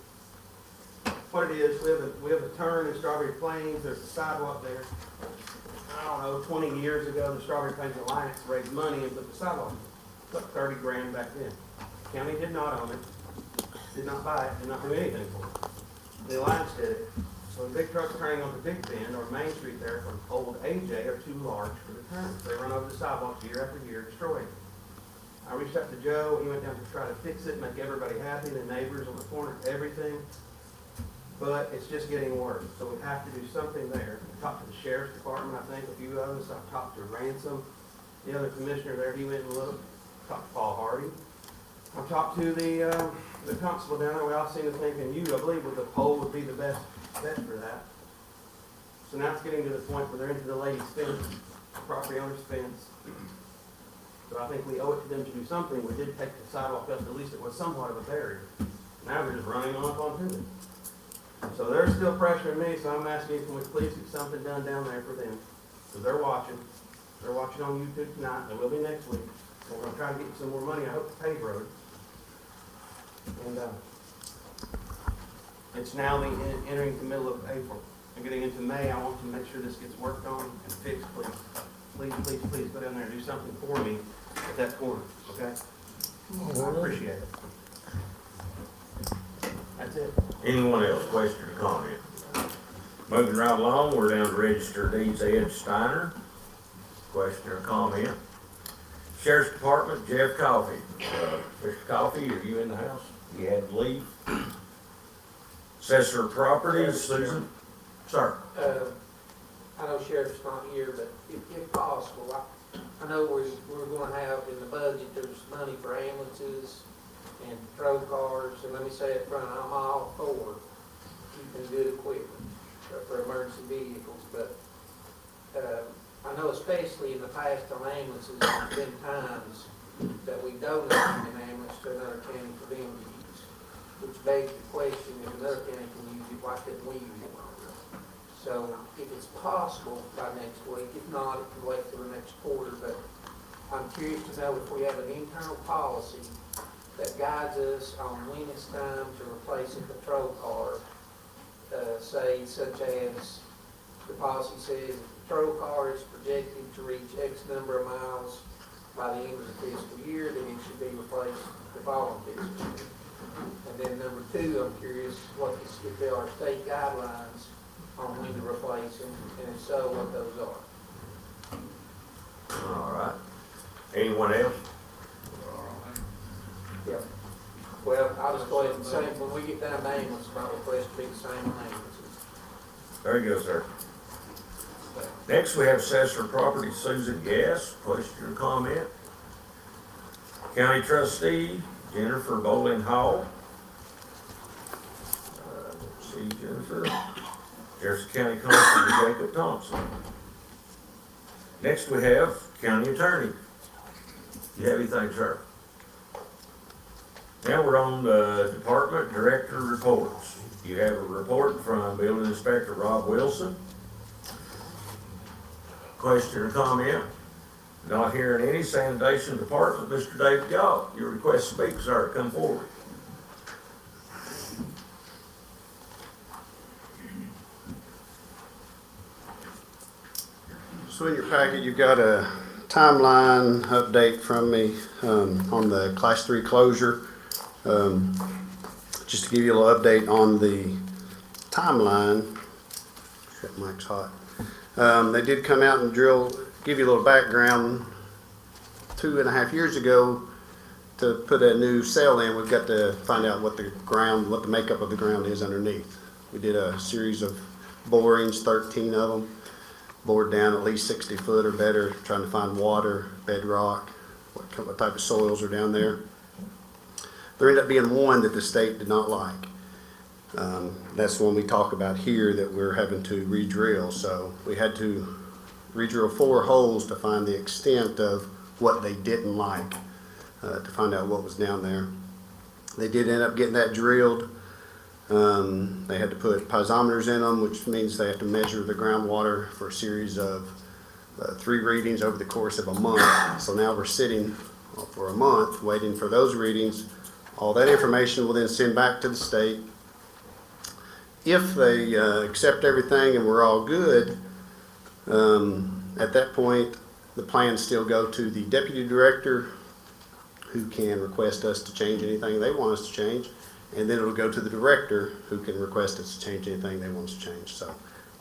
What it is, we have a turn in Strawberry Plains, there's a sidewalk there. I don't know, 20 years ago, the Strawberry Plains Alliance raised money and put the sidewalk in. It took 30 grand back then. County did not own it, did not buy it, did not do anything for it. The Alliance did it. So the big trucks turning onto Big Bend or Main Street there from old AJ are too large for the turn. They run over the sidewalks year after year, destroying it. I reached out to Joe, he went down to try to fix it, make everybody happy, the neighbors on the corner, everything. But it's just getting worse, so we have to do something there. I talked to the sheriff's department, I think, a few of us. I've talked to Ransom, the other commissioner there, he went and looked. Talked to Paul Hardy. I've talked to the constable down there. We all seem to think, and you, I believe, with the pole would be the best bet for that. So now it's getting to the point where they're into the lady's fence, the property owner's fence. So I think we owe it to them to do something. We did take the sidewalk up, at least it was somewhat of a barrier. Now they're just running on up onto it. So they're still pressuring me, so I'm asking, can we please get something done down there for them? Because they're watching. They're watching on YouTube tonight. They will be next week. We're going to try to get some more money, I hope, to pave road. And it's now entering the middle of April. And getting into May, I want to make sure this gets worked on and fixed, please. Please, please, please go down there and do something for me at that corner, okay? I appreciate it. That's it. Anyone else, question or comment? Moving right along, we're down to Register Deeds, Ed Steiner. Question or comment? Sheriff's Department, Jeff Coffey. Mr. Coffey, are you in the house? You had to leave. Assessor of Properties, Susan. Sir. I know Sheriff's not here, but if possible, I know we're going to have in the budget, there's money for ambulances and patrol cars, and let me say up front, I'm all for keeping good equipment for emergency vehicles, but I know especially in the past on ambulances, there's been times that we donated an ambulance to another county for them to use, which begs the question, if another county can use it, why couldn't we use it? So if it's possible by next week, if not, it can wait till the next quarter, but I'm curious to know if we have an internal policy that guides us on when it's time to replace a patrol car, say such as the policy says the patrol car is projected to reach X number of miles by the end of the fiscal year, then it should be replaced the following fiscal year. And then number two, I'm curious if there are state guidelines on when to replace them, and if so, what those are. All right. Anyone else? Yeah. Well, I'll just go ahead and say, when we get down to ambulance, my request to be the same on ambulances. Very good, sir. Next, we have Assessor of Property Susan Gass. Question or comment? County Trustee Jennifer Bowling Hall. Let's see, Jennifer. Jefferson County Constable Jacob Thompson. Next, we have County Attorney. You have anything, sir? Now we're on the Department Director reports. You have a report from Building Inspector Rob Wilson. Question or comment? Not hearing any. Sanitation Department, Mr. David Galt. Your request to speak, sir. Come forward. So in your packet, you've got a timeline update from me on the Class 3 closure. Just to give you a little update on the timeline. That mic's hot. They did come out and give you a little background. 2.5 years ago, to put a new cell in, we've got to find out what the makeup of the ground is underneath. We did a series of borings, 13 of them. Bored down at least 60 foot or better, trying to find water, bedrock, what type of soils are down there. There ended up being one that the state did not like. That's the one we talk about here that we're having to re-drill. So we had to re-drill 4 holes to find the extent of what they didn't like, to find out what was down there. They did end up getting that drilled. They had to put piezometers in them, which means they have to measure the groundwater for a series of 3 readings over the course of a month. So now we're sitting for a month waiting for those readings. All that information will then send back to the state. If they accept everything and we're all good, at that point the plans still go to the deputy director, who can request us to change anything they want us to change. And then it'll go to the director who can request us to change anything they want us to change. So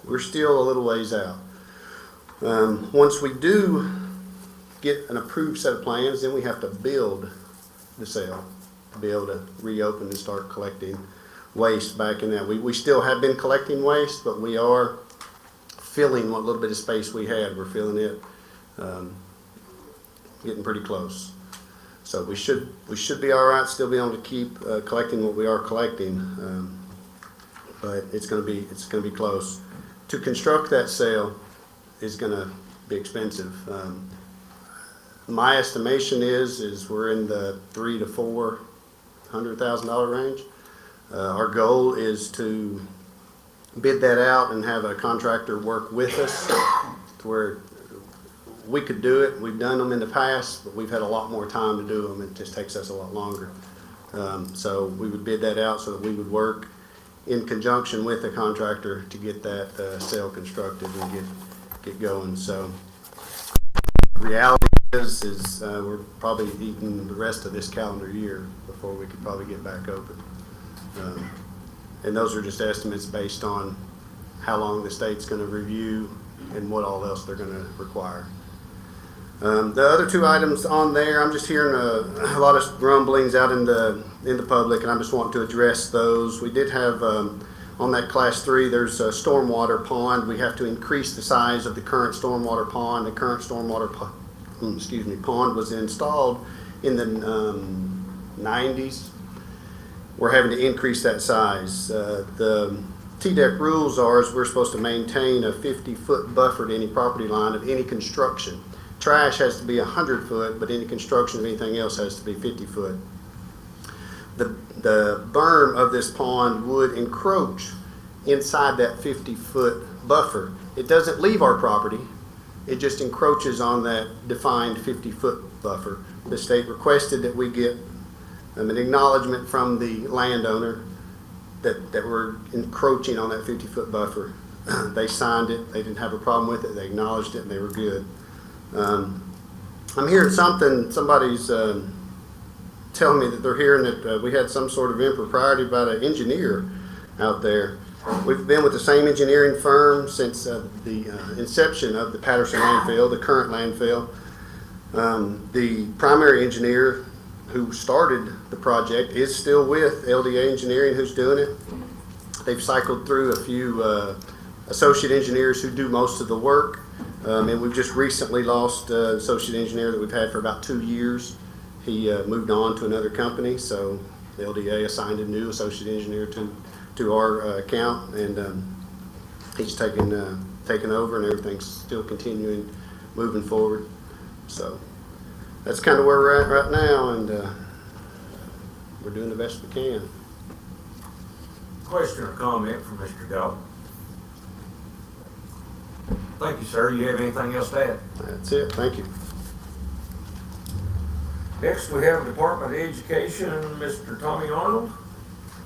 we're still a little ways out. Once we do get an approved set of plans, then we have to build the cell to be able to reopen and start collecting waste back in that. We still have been collecting waste, but we are filling what little bit of space we had. We're filling it, getting pretty close. So we should be all right. Still be able to keep collecting what we are collecting, but it's going to be close. To construct that cell is going to be expensive. My estimation is we're in the $300,000 to $400,000 range. Our goal is to bid that out and have a contractor work with us to where we could do it. We've done them in the past, but we've had a lot more time to do them. It just takes us a lot longer. So we would bid that out so that we would work in conjunction with the contractor to get that cell constructed and get going. So reality is we're probably eating the rest of this calendar year before we could probably get back open. And those are just estimates based on how long the state's going to review and what all else they're going to require. The other two items on there, I'm just hearing a lot of grumblings out in the public, and I just want to address those. We did have on that class 3, there's a stormwater pond. We have to increase the size of the current stormwater pond. The current stormwater pond was installed in the 90s. We're having to increase that size. The TDEC rules are is we're supposed to maintain a 50-foot buffer to any property line of any construction. Trash has to be 100 foot, but any construction of anything else has to be 50 foot. The berm of this pond would encroach inside that 50-foot buffer. It doesn't leave our property. It just encroaches on that defined 50-foot buffer. The state requested that we get an acknowledgement from the landowner that we're encroaching on that 50-foot buffer. They signed it. They didn't have a problem with it. They acknowledged it, and they were good. I'm hearing somebody's telling me that they're hearing that we had some sort of impropriety by an engineer out there. We've been with the same engineering firm since the inception of the Patterson landfill, the current landfill. The primary engineer who started the project is still with LDA Engineering, who's doing it. They've cycled through a few associate engineers who do most of the work. And we've just recently lost an associate engineer that we've had for about 2 years. He moved on to another company, so the LDA assigned a new associate engineer to our account, and he's taken over, and everything's still continuing, moving forward. So that's kind of where we're at right now, and we're doing the best we can. Question or comment from Mr. Dalton? Thank you, sir. You have anything else to add? That's it. Thank you. Next, we have Department of Education, Mr. Tommy Arnold.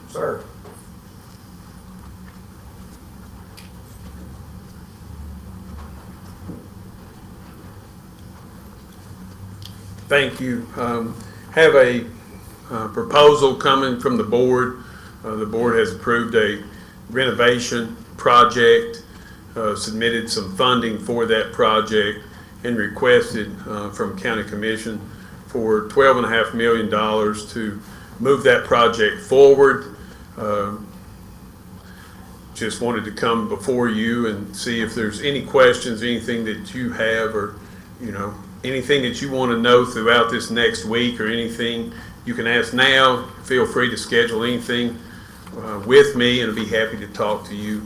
Sir. Thank you. Have a proposal coming from the board. The board has approved a renovation project, submitted some funding for that project, and requested from County Commission for $12.5 million to move that project forward. Just wanted to come before you and see if there's any questions, anything that you have, or anything that you want to know throughout this next week, or anything you can ask now. Feel free to schedule anything with me, and I'll be happy to talk to you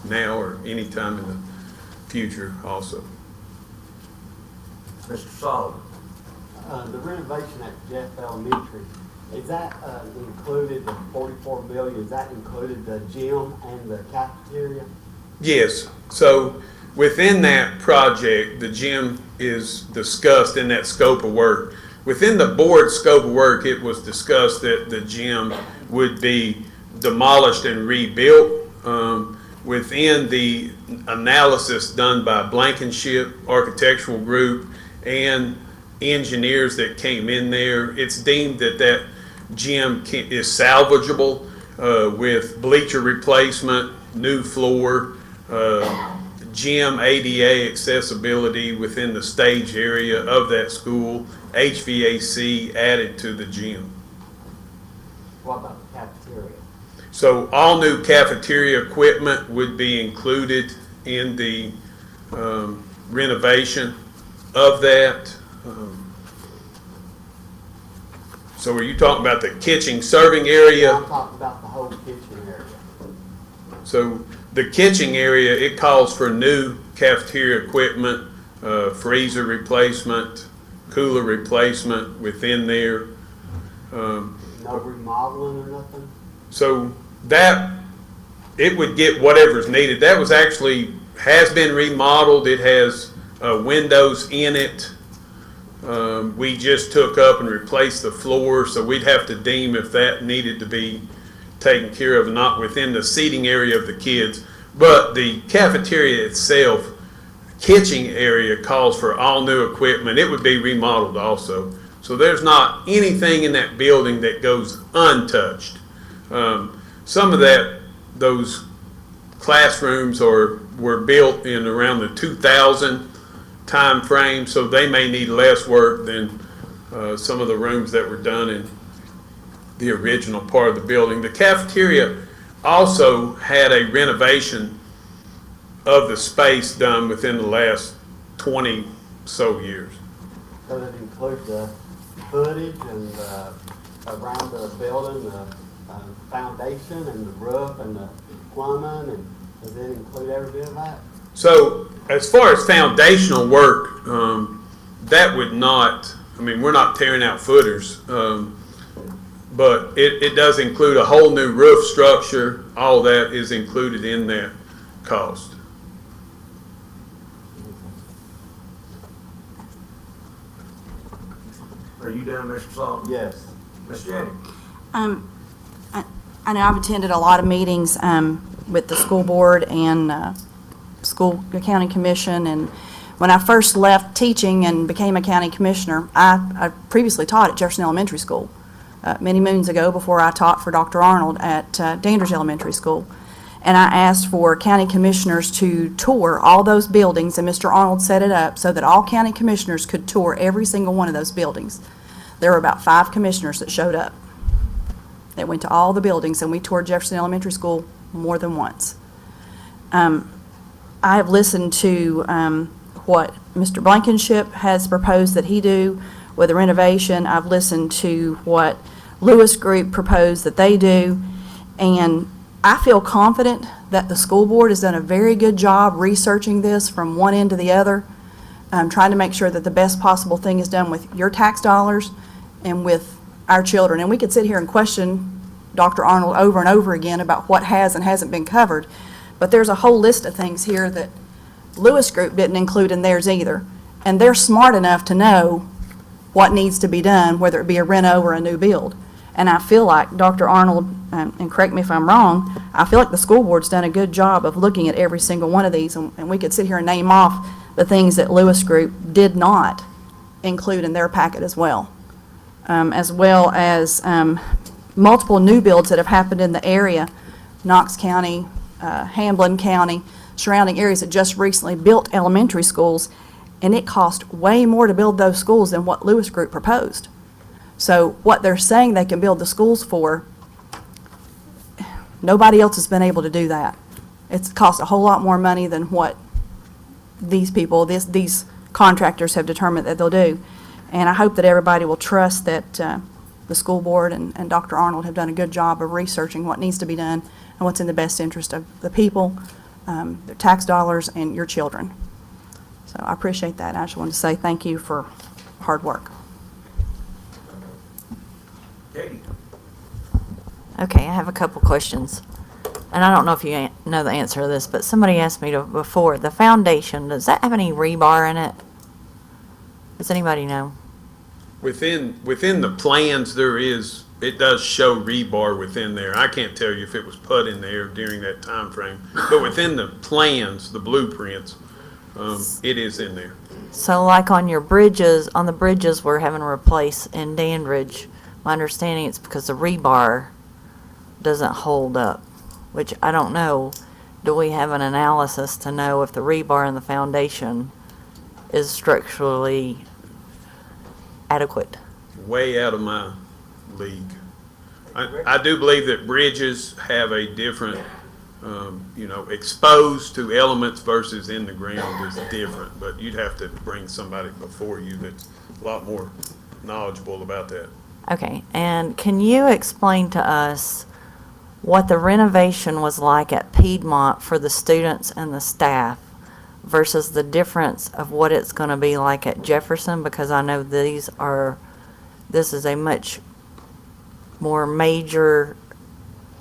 now or anytime in the future also. Mr. Solomon. The renovation at Jeff Elementary, is that included, the $44 million, is that included the gym and the cafeteria? Yes. So within that project, the gym is discussed in that scope of work. Within the board scope of work, it was discussed that the gym would be demolished and rebuilt. Within the analysis done by Blankenship Architectural Group and engineers that came in there. It's deemed that that gym is salvageable with bleacher replacement, new floor, gym ADA accessibility within the stage area of that school, HVAC added to the gym. What about the cafeteria? So all new cafeteria equipment would be included in the renovation of that. So are you talking about the kitchen serving area? I'm talking about the whole kitchen area. So the kitchen area, it calls for new cafeteria equipment, freezer replacement, cooler replacement within there. No remodeling or nothing? So that, it would get whatever's needed. That was actually, has been remodeled. It has windows in it. We just took up and replaced the floor, so we'd have to deem if that needed to be taken care of, not within the seating area of the kids. But the cafeteria itself, kitchen area, calls for all new equipment. It would be remodeled also. So there's not anything in that building that goes untouched. Some of those classrooms were built in around the 2000 time frame, so they may need less work than some of the rooms that were done in the original part of the building. The cafeteria also had a renovation of the space done within the last 20 so years. Does it include the footage and around the building, the foundation and the roof and the plumbing, and does it include every bit of that? So as far as foundational work, that would not, I mean, we're not tearing out footers, but it does include a whole new roof structure. All that is included in that cost. Are you done, Mr. Sullivan? Yes. Ms. Jenny? I know I've attended a lot of meetings with the school board and school county commission, and when I first left teaching and became a county commissioner, I previously taught at Jefferson Elementary School many moons ago before I taught for Dr. Arnold at Dandridge Elementary School. And I asked for county commissioners to tour all those buildings, and Mr. Arnold set it up so that all county commissioners could tour every single one of those buildings. There were about 5 commissioners that showed up. That went to all the buildings, and we toured Jefferson Elementary School more than once. I have listened to what Mr. Blankenship has proposed that he do with the renovation. I've listened to what Lewis Group proposed that they do, and I feel confident that the school board has done a very good job researching this from one end to the other, trying to make sure that the best possible thing is done with your tax dollars and with our children. And we could sit here and question Dr. Arnold over and over again about what has and hasn't been covered, but there's a whole list of things here that Lewis Group didn't include in theirs either. And they're smart enough to know what needs to be done, whether it be a reno or a new build. And I feel like Dr. Arnold, and correct me if I'm wrong, I feel like the school board's done a good job of looking at every single one of these, and we could sit here and name off the things that Lewis Group did not include in their packet as well as multiple new builds that have happened in the area, Knox County, Hamblin County, surrounding areas that just recently built elementary schools, and it cost way more to build those schools than what Lewis Group proposed. So what they're saying they can build the schools for, nobody else has been able to do that. It's cost a whole lot more money than what these people, these contractors have determined that they'll do. And I hope that everybody will trust that the school board and Dr. Arnold have done a good job of researching what needs to be done and what's in the best interest of the people, their tax dollars, and your children. So I appreciate that. I just wanted to say thank you for hard work. Katie? Okay, I have a couple questions. And I don't know if you know the answer to this, but somebody asked me before, the foundation, does that have any rebar in it? Does anybody know? Within the plans, it does show rebar within there. I can't tell you if it was put in there during that time frame, but within the plans, the blueprints, it is in there. So like on your bridges, on the bridges we're having to replace in Dandridge, my understanding it's because the rebar doesn't hold up, which I don't know. Do we have an analysis to know if the rebar in the foundation is structurally adequate? Way out of my league. I do believe that bridges have a different, exposed to elements versus in the ground is different, but you'd have to bring somebody before you that's a lot more knowledgeable about that. Okay, and can you explain to us what the renovation was like at Piedmont for the students and the staff versus the difference of what it's going to be like at Jefferson? Because I know this is a much more major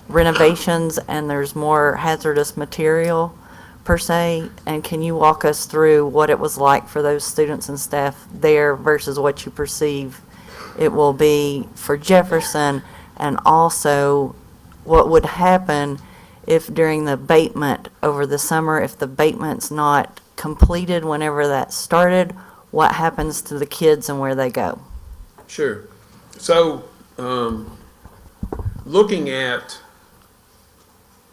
renovations and there's more hazardous material per se. And can you walk us through what it was like for those students and staff there versus what you perceive it will be for Jefferson, and also what would happen if during the abatement over the summer, if the abatement's not completed whenever that started, what happens to the kids and where they go? Sure. So, looking at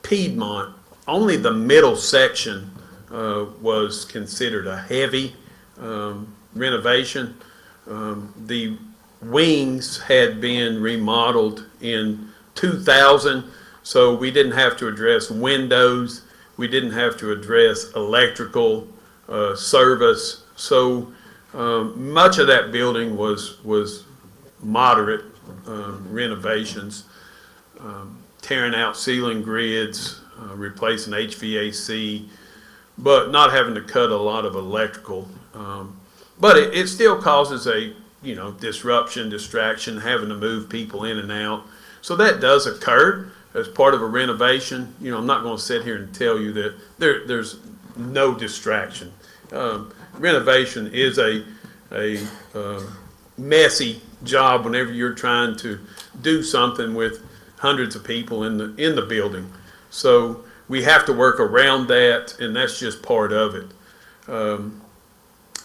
Piedmont, only the middle section was considered a heavy renovation. The wings had been remodeled in 2000, so we didn't have to address windows. We didn't have to address electrical service. So much of that building was moderate renovations, tearing out ceiling grids, replacing HVAC, but not having to cut a lot of electrical. But it still causes a disruption, distraction, having to move people in and out. So that does occur as part of a renovation. I'm not going to sit here and tell you that there's no distraction. Renovation is a messy job whenever you're trying to do something with hundreds of people in the building. So we have to work around that, and that's just part of it.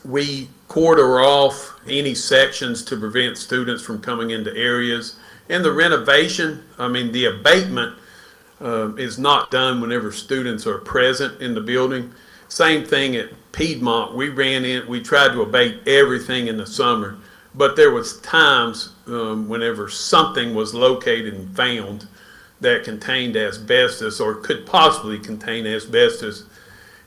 We quarter off any sections to prevent students from coming into areas. And the renovation, the abatement is not done whenever students are present in the building. Same thing at Piedmont. We tried to abate everything in the summer, but there was times whenever something was located and found that contained asbestos or could possibly contain asbestos,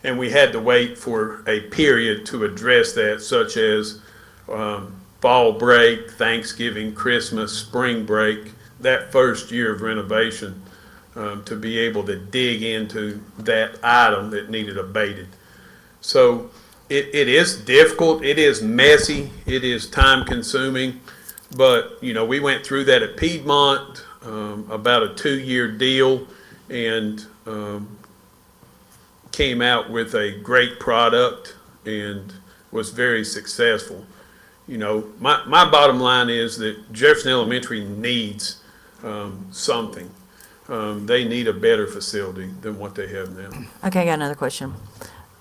and we had to wait for a period to address that, such as fall break, Thanksgiving, Christmas, spring break, that first year of renovation, to be able to dig into that item that needed abated. So it is difficult, it is messy, it is time consuming, but we went through that at Piedmont, about a 2-year deal, and came out with a great product and was very successful. My bottom line is that Jefferson Elementary needs something. They need a better facility than what they have now. Okay, I got another question.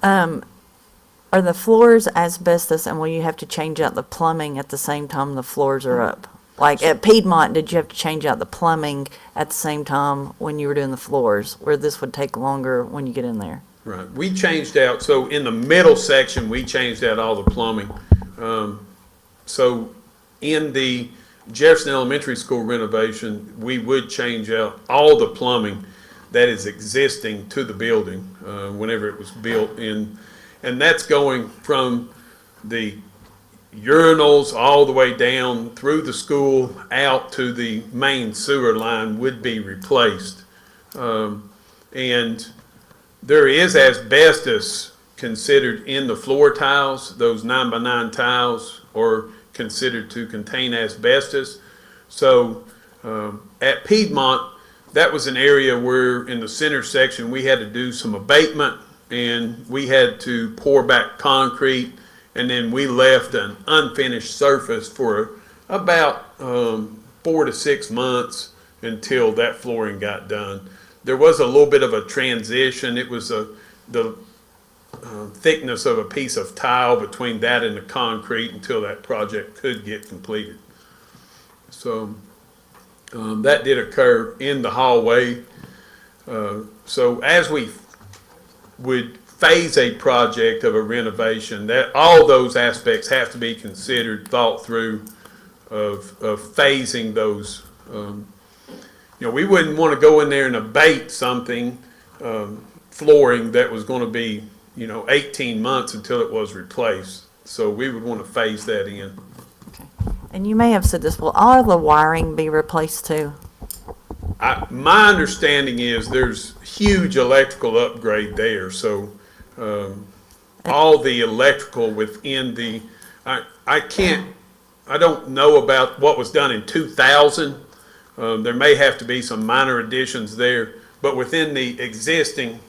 Are the floors asbestos, and will you have to change out the plumbing at the same time the floors are up? Like at Piedmont, did you have to change out the plumbing at the same time when you were doing the floors, where this would take longer when you get in there? Right. We changed out, so in the middle section, we changed out all the plumbing. So in the Jefferson Elementary School renovation, we would change out all the plumbing that is existing to the building whenever it was built in. And that's going from the urinals all the way down through the school out to the main sewer line would be replaced. And there is asbestos considered in the floor tiles. Those 9x9 tiles are considered to contain asbestos. So at Piedmont, that was an area where in the center section we had to do some abatement, and we had to pour back concrete, and then we left an unfinished surface for about 4 to 6 months until that flooring got done. There was a little bit of a transition. It was the thickness of a piece of tile between that and the concrete until that project could get completed. So that did occur in the hallway. So as we would phase a project of a renovation, that all those aspects have to be considered, thought through of phasing those. We wouldn't want to go in there and abate something, flooring that was going to be 18 months until it was replaced. So we would want to phase that in. Okay. And you may have said this, will all the wiring be replaced too? My understanding is there's huge electrical upgrade there. So all the electrical within the, I don't know about what was done in 2000. There may have to be some minor additions there, but within the existing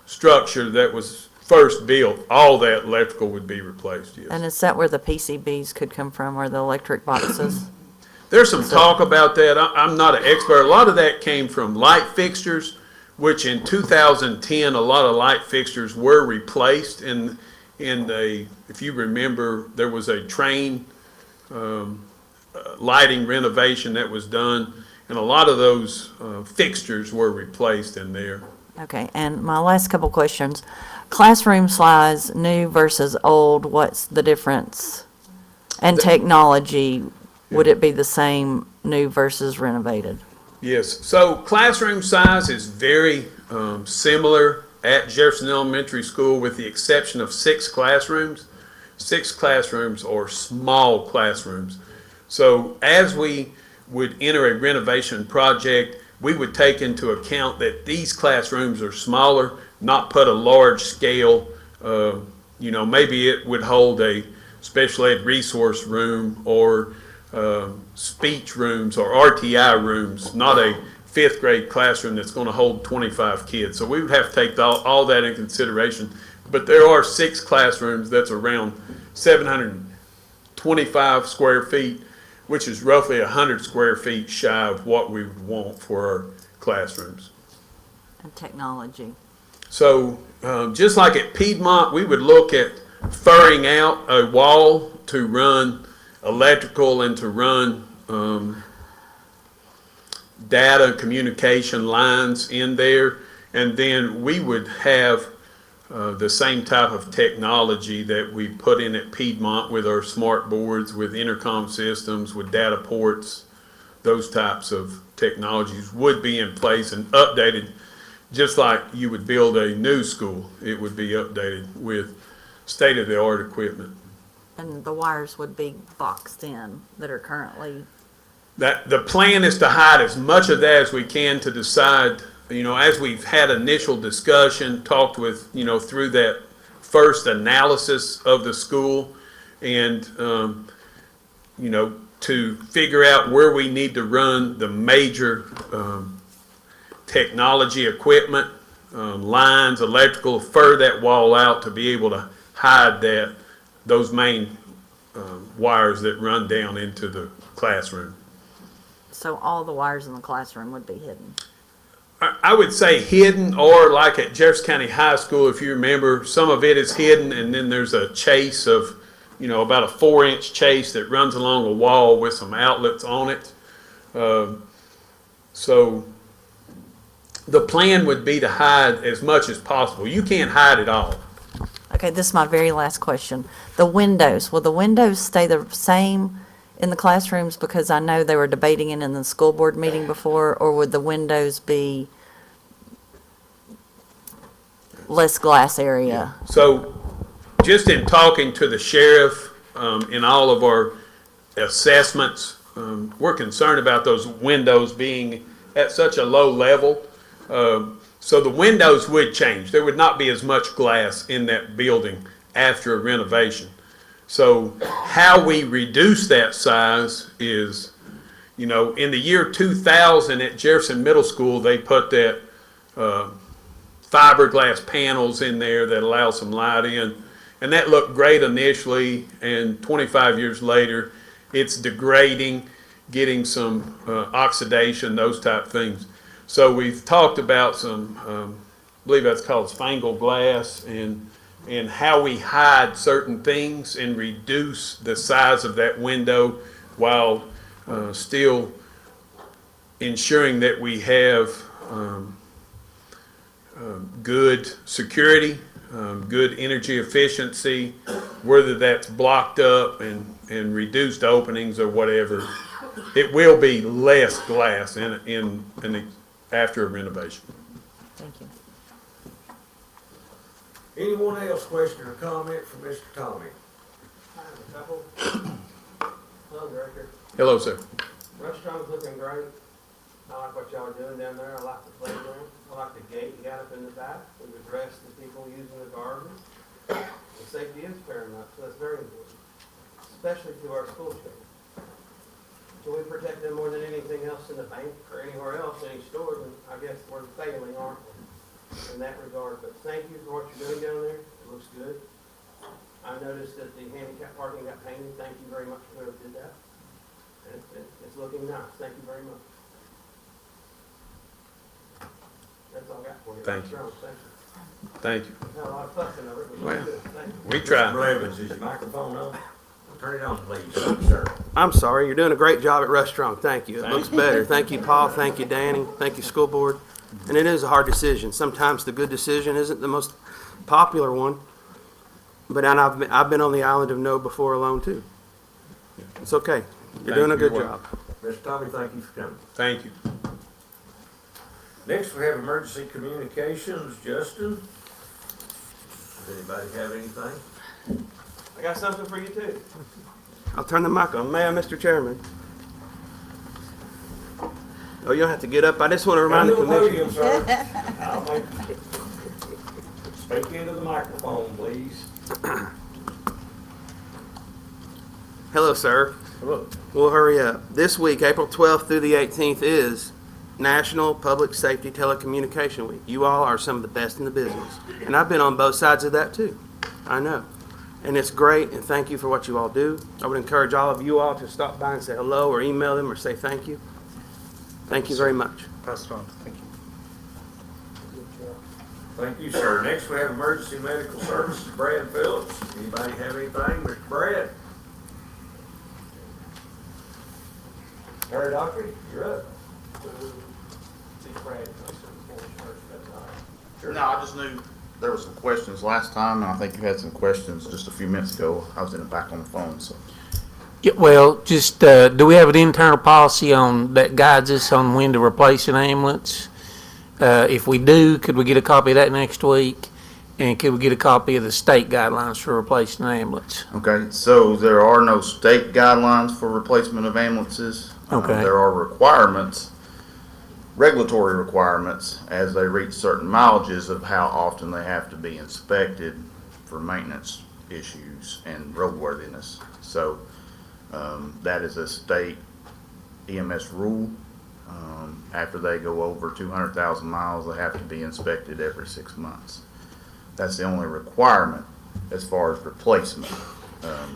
structure that was first built, all that electrical would be replaced, yes. And is that where the PCBs could come from, or the electric boxes? There's some talk about that. I'm not an expert. A lot of that came from light fixtures, which in 2010, a lot of light fixtures were replaced. If you remember, there was a train lighting renovation that was done, and a lot of those fixtures were replaced in there. Okay, and my last couple questions. Classroom size, new versus old, what's the difference? And technology, would it be the same, new versus renovated? Yes, so classroom size is very similar at Jefferson Elementary School, with the exception of 6 classrooms. 6 classrooms are small classrooms. So as we would enter a renovation project, we would take into account that these classrooms are smaller, not put a large scale, maybe it would hold a special ed resource room or speech rooms or RTI rooms, not a 5th grade classroom that's going to hold 25 kids. So we would have to take all that in consideration. But there are 6 classrooms that's around 725 square feet, which is roughly 100 square feet shy of what we would want for our classrooms. And technology. So just like at Piedmont, we would look at furring out a wall to run electrical and to run data communication lines in there. And then we would have the same type of technology that we put in at Piedmont with our smart boards, with intercom systems, with data ports. Those types of technologies would be in place and updated, just like you would build a new school. It would be updated with state-of-the-art equipment. And the wires would be boxed in that are currently... The plan is to hide as much of that as we can to decide, as we've had initial discussion, talked with, through that first analysis of the school, and, to figure out where we need to run the major technology equipment, lines, electrical, fur that wall out to be able to hide those main wires that run down into the classroom. So all the wires in the classroom would be hidden? I would say hidden, or like at Jefferson County High School, if you remember, some of it is hidden, and then there's a chase of, about a 4-inch chase that runs along a wall with some outlets on it. So the plan would be to hide as much as possible. You can't hide it all. Okay, this is my very last question. The windows, will the windows stay the same in the classrooms, because I know they were debating it in the school board meeting before, or would the windows be less glass area? So just in talking to the sheriff in all of our assessments, we're concerned about those windows being at such a low level. So the windows would change. There would not be as much glass in that building after a renovation. So how we reduce that size is, in the year 2000 at Jefferson Middle School, they put that fiberglass panels in there that allow some light in. And that looked great initially, and 25 years later, it's degrading, getting some oxidation, those type things. So we've talked about some believe that's called spangle glass, and how we hide certain things and reduce the size of that window while still ensuring that we have good security, good energy efficiency, whether that's blocked up and reduced openings or whatever. It will be less glass after a renovation. Thank you. Anyone else question or comment for Mr. Tommy? I have a couple. Hello, Director. Hello, sir. Restaurant's looking great. I like what y'all are doing down there. I like the playground. I like the gate you got up in the back. We've addressed the people using the garden. The safety is paramount, so that's very important, especially to our school children. So we protect them more than anything else in the bank or anywhere else, any stores, and I guess we're failing, aren't we, in that regard. But thank you for what you're doing down there. It looks good. I noticed that the handicap parking got painted. Thank you very much for whoever did that. And it's looking nice. Thank you very much. That's all I got for you. Thank you. Thank you. Thank you. Had a lot of fussing over it, but it Well, was good. Thank you. we try. Mr. Blevins, is your microphone on? Turn it on, please, sir. I'm sorry, you're doing a great job at Restaurant. Thank you. It looks better. Thank you, Paul. Thank you, Danny. Thank you, School Board. And it is a hard decision. Sometimes the good decision isn't the most popular one. But and I've been on the island of no before alone too. It's okay. You're doing a good job. Mr. Tommy, thank you for coming. Thank you. Next, we have emergency communications. Justin, does anybody have anything? I got something for you too. I'll turn the mic on. May I, Mr. Chairman? Oh, you don't have to get up. I just want to remind the commission. Podium, sir. I'll make, speak into the microphone, please. Hello, sir. Hello. We'll hurry up. This week, April 12th through the 18th, is National Public Safety Telecommunication Week. You all are some of the best in the business. And I've been on both sides of that too. I know. And it's great, and thank you for what you all do. I would encourage all of you all to stop by and say hello or email them or say thank you. Thank you very much. Pass it on. Thank you. Thank you, sir. Next, we have emergency medical services. Brad Phillips. Anybody have anything? Mr. Brad? All right, doctor, you're up. No, I just knew there were some questions last time, and I think you had some questions just a few minutes ago. I was in the back on the phone, so. Yeah, well, just, do we have an internal policy on, that guides us on when to replace an ambulance? If we do, could we get a copy of that next week? And could we get a copy of the state guidelines for replacing an ambulance? Okay, so there are no state guidelines for replacement of ambulances. Okay. There are requirements, regulatory requirements, as they reach certain mileages of how often they have to be inspected for maintenance issues and roadworthiness. So that is a state EMS rule. After they go over 200,000 miles, they have to be inspected every 6 months. That's the only requirement as far as replacement.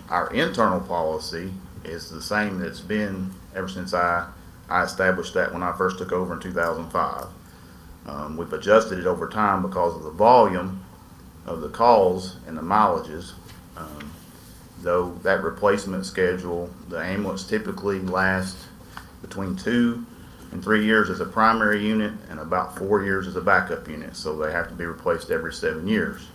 Our internal policy is the same that's been ever since I established that when I first took over in 2005. We've adjusted it over time because of the volume of the calls and the mileages. Though that replacement schedule, the ambulance typically lasts between 2 and 3 years as a primary unit and about 4 years as a backup unit. So they have to be replaced every 7 years.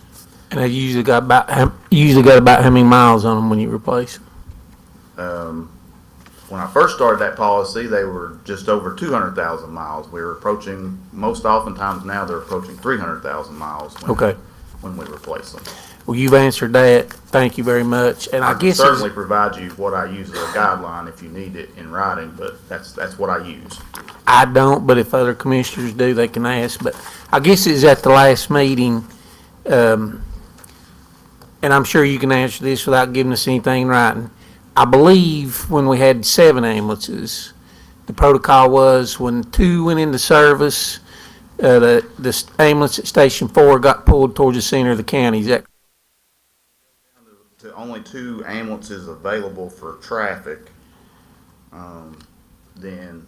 And they usually got about how many miles on them when you replace them? When I first started that policy, they were just over 200,000 miles. We were approaching, most oftentimes now they're approaching 300,000 miles when we replace them. Well, you've answered that. Thank you very much. And I can guess certainly provide you what I use as a guideline if you need it in writing, but that's what I use. I don't, but if other commissioners do, they can ask. But I guess it's at the last meeting, and I'm sure you can answer this without giving us anything in writing. I believe when we had 7 ambulances, the protocol was when 2 went into service, the ambulance at Station 4 got pulled towards the center of the county. Is that to only 2 ambulances available for traffic, then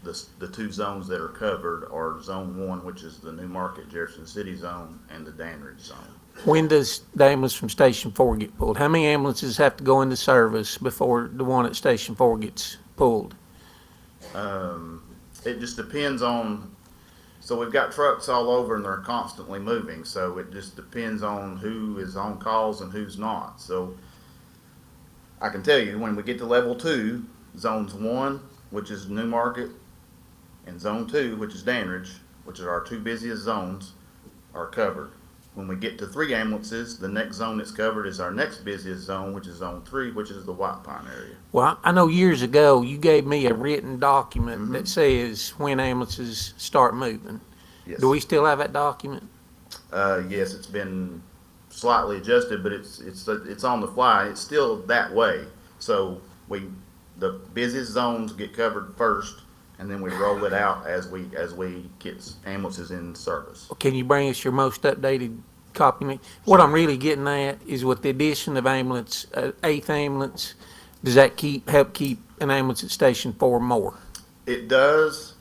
the two zones that are covered are Zone 1, which is the New Market Jefferson City zone, and the Danridge zone. When does the ambulance from Station 4 get pulled? How many ambulances have to go into service before the one at Station 4 gets pulled? It just depends on, so we've got trucks all over and they're constantly moving, so it just depends on who is on calls and who's not. So I can tell you, when we get to level 2, zones 1, which is New Market, and zone 2, which is Danridge, which are our two busiest zones, are covered. When we get to 3 ambulances, the next zone that's covered is our next busiest zone, which is zone 3, which is the White Pine area. Well, I know years ago you gave me a written document that says when ambulances start moving. Yes. Do we still have that document? Yes, it's been slightly adjusted, but it's on the fly. It's still that way. So the busiest zones get covered first, and then we roll it out as we get ambulances in service. Can you bring us your most updated copy? What I'm really getting at is with the addition of ambulance, 8th ambulance, does that help keep an ambulance at Station 4 more? It does.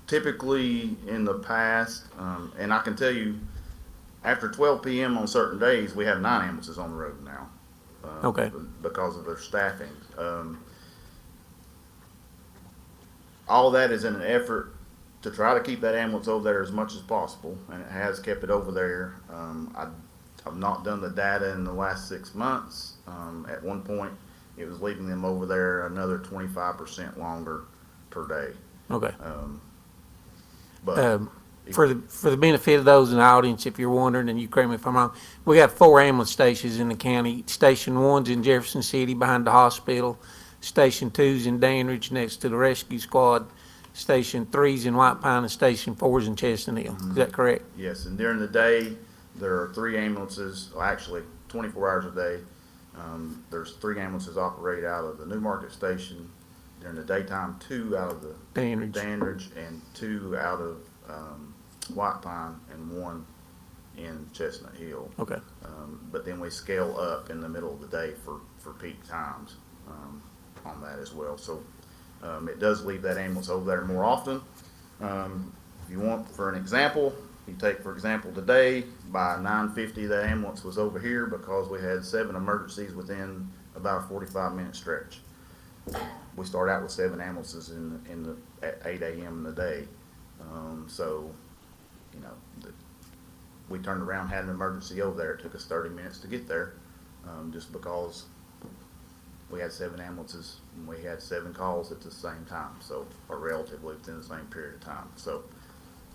Typically in the past, and I can tell you, after 12 p.m. on certain days, we have 9 ambulances on the road now. Okay. Because of their staffing. All that is in an effort to try to keep that ambulance over there as much as possible, and it has kept it over there. I've not done the data in the last 6 months. At one point, it was leaving them over there another 25% longer per day. Okay. But for the benefit of those in the audience, if you're wondering, and you correct me if I'm wrong, we got 4 ambulance stations in the county. Station 1's in Jefferson City behind the hospital. Station 2's in Danridge next to the rescue squad. Station 3's in White Pine, and Station 4's in Chestnut Hill. Is that correct? Yes, and during the day, there are 3 ambulances, well, actually 24 hours a day. There's 3 ambulances operate out of the New Market Station. During the daytime, 2 out of the Danridge and 2 out of White Pine, and 1 in Chestnut Hill. Okay. But then we scale up in the middle of the day for peak times on that as well. So it does leave that ambulance over there more often. If you want, for an example, you take, for example, today, by 9:50, the ambulance was over here because we had 7 emergencies within about a 45-minute stretch. We start out with 7 ambulances at 8 a.m. in the day. So, you know, we turned around, had an emergency over there. It took us 30 minutes to get there, just because we had 7 ambulances and we had 7 calls at the same time, so, or relatively within the same period of time. So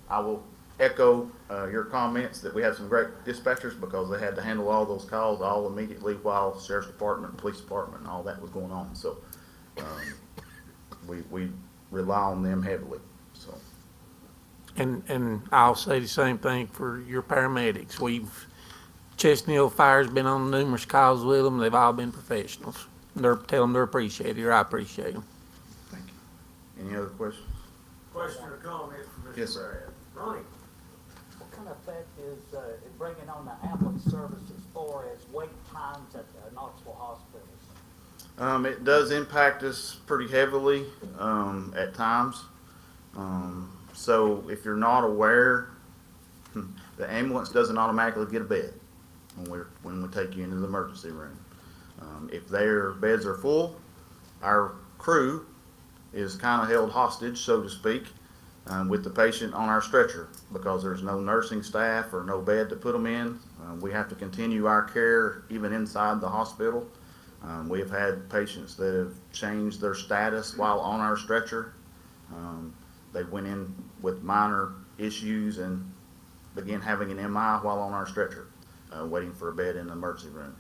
I will echo your comments that we had some great dispatchers because they had to handle all those calls all immediately while Sheriff's Department, Police Department, and all that was going on. So we rely on them heavily. So. And I'll say the same thing for your paramedics. Chestnut Hill Fire's been on numerous calls with them. They've all been professionals. Tell them they're appreciated, or I appreciate them. Thank you. Any other questions? Question or comment from Mr. Yes, sir. Brad? Ronnie? What kind of effect is it bringing on the ambulance service as far as wait times at the Knoxville hospitals? It does impact us pretty heavily at times. So if you're not aware, the ambulance doesn't automatically get a bed when we take you into the emergency room. If their beds are full, our crew is kind of held hostage, so to speak, with the patient on our stretcher because there's no nursing staff or no bed to put them in. We have to continue our care even inside the hospital. We have had patients that have changed their status while on our stretcher. They went in with minor issues and began having an MI while on our stretcher, waiting for a bed in the emergency room.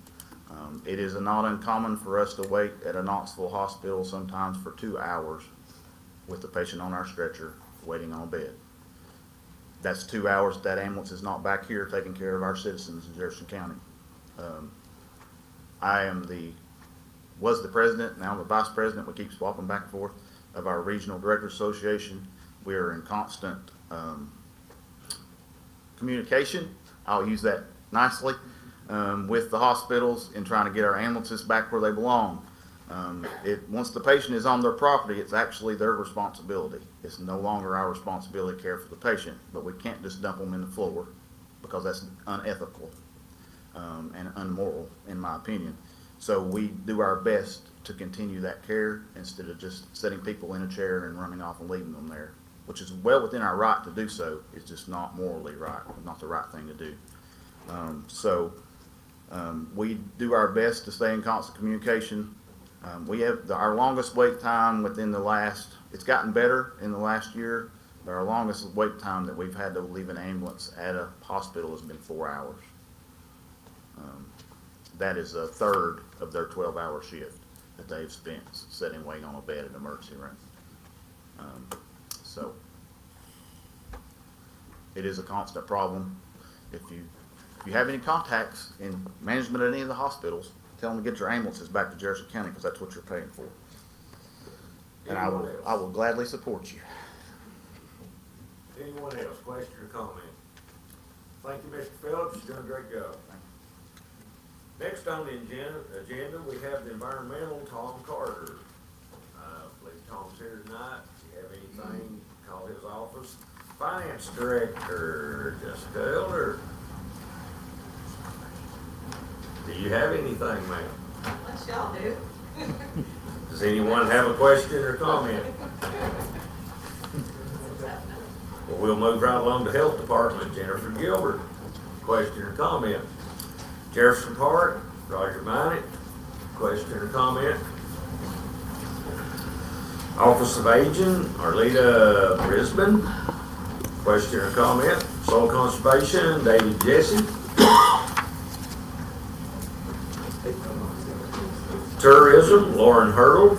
It is not uncommon for us to wait at a Knoxville hospital sometimes for 2 hours with the patient on our stretcher waiting on a bed. That's 2 hours that ambulance is not back here taking care of our citizens in Jefferson County. I was the president, now I'm the vice president. We keep swapping back and forth of our Regional Directors Association. We are in constant communication, I'll use that nicely, with the hospitals in trying to get our ambulances back where they belong. Once the patient is on their property, it's actually their responsibility. It's no longer our responsibility to care for the patient, but we can't just dump them in the floor because that's unethical and unmoral, in my opinion. So we do our best to continue that care instead of just setting people in a chair and running off and leaving them there, which is well within our right to do so. It's just not morally right, not the right thing to do. We do our best to stay in constant communication. We have our longest wait time within the last, it's gotten better in the last year, but our longest wait time that we've had to leave an ambulance at a hospital has been 4 hours. That is a third of their 12-hour shift that they've spent sitting waiting on a bed in the emergency room. So it is a constant problem. If you have any contacts in management at any of the hospitals, tell them to get your ambulances back to Jefferson County because that's what you're paying for. And I will gladly support you. Anyone else, question or comment? Thank you, Mr. Phillips, you're doing a great job. Next on the agenda, we have the environmental Tom Carter. I believe Tom's here tonight. If you have anything, call his office. Finance Director, Jessica Elder. Do you have anything, ma'am? What y'all do? Does anyone have a question or comment? Well, we'll move right along to Health Department. Jennifer Gilbert, question or comment? Jefferson Park, Roger Minnick, question or comment? Office of Aging, Arleta Brisbane, question or comment? Soil Conservation, David Jesse. Tourism, Lauren Hurdle.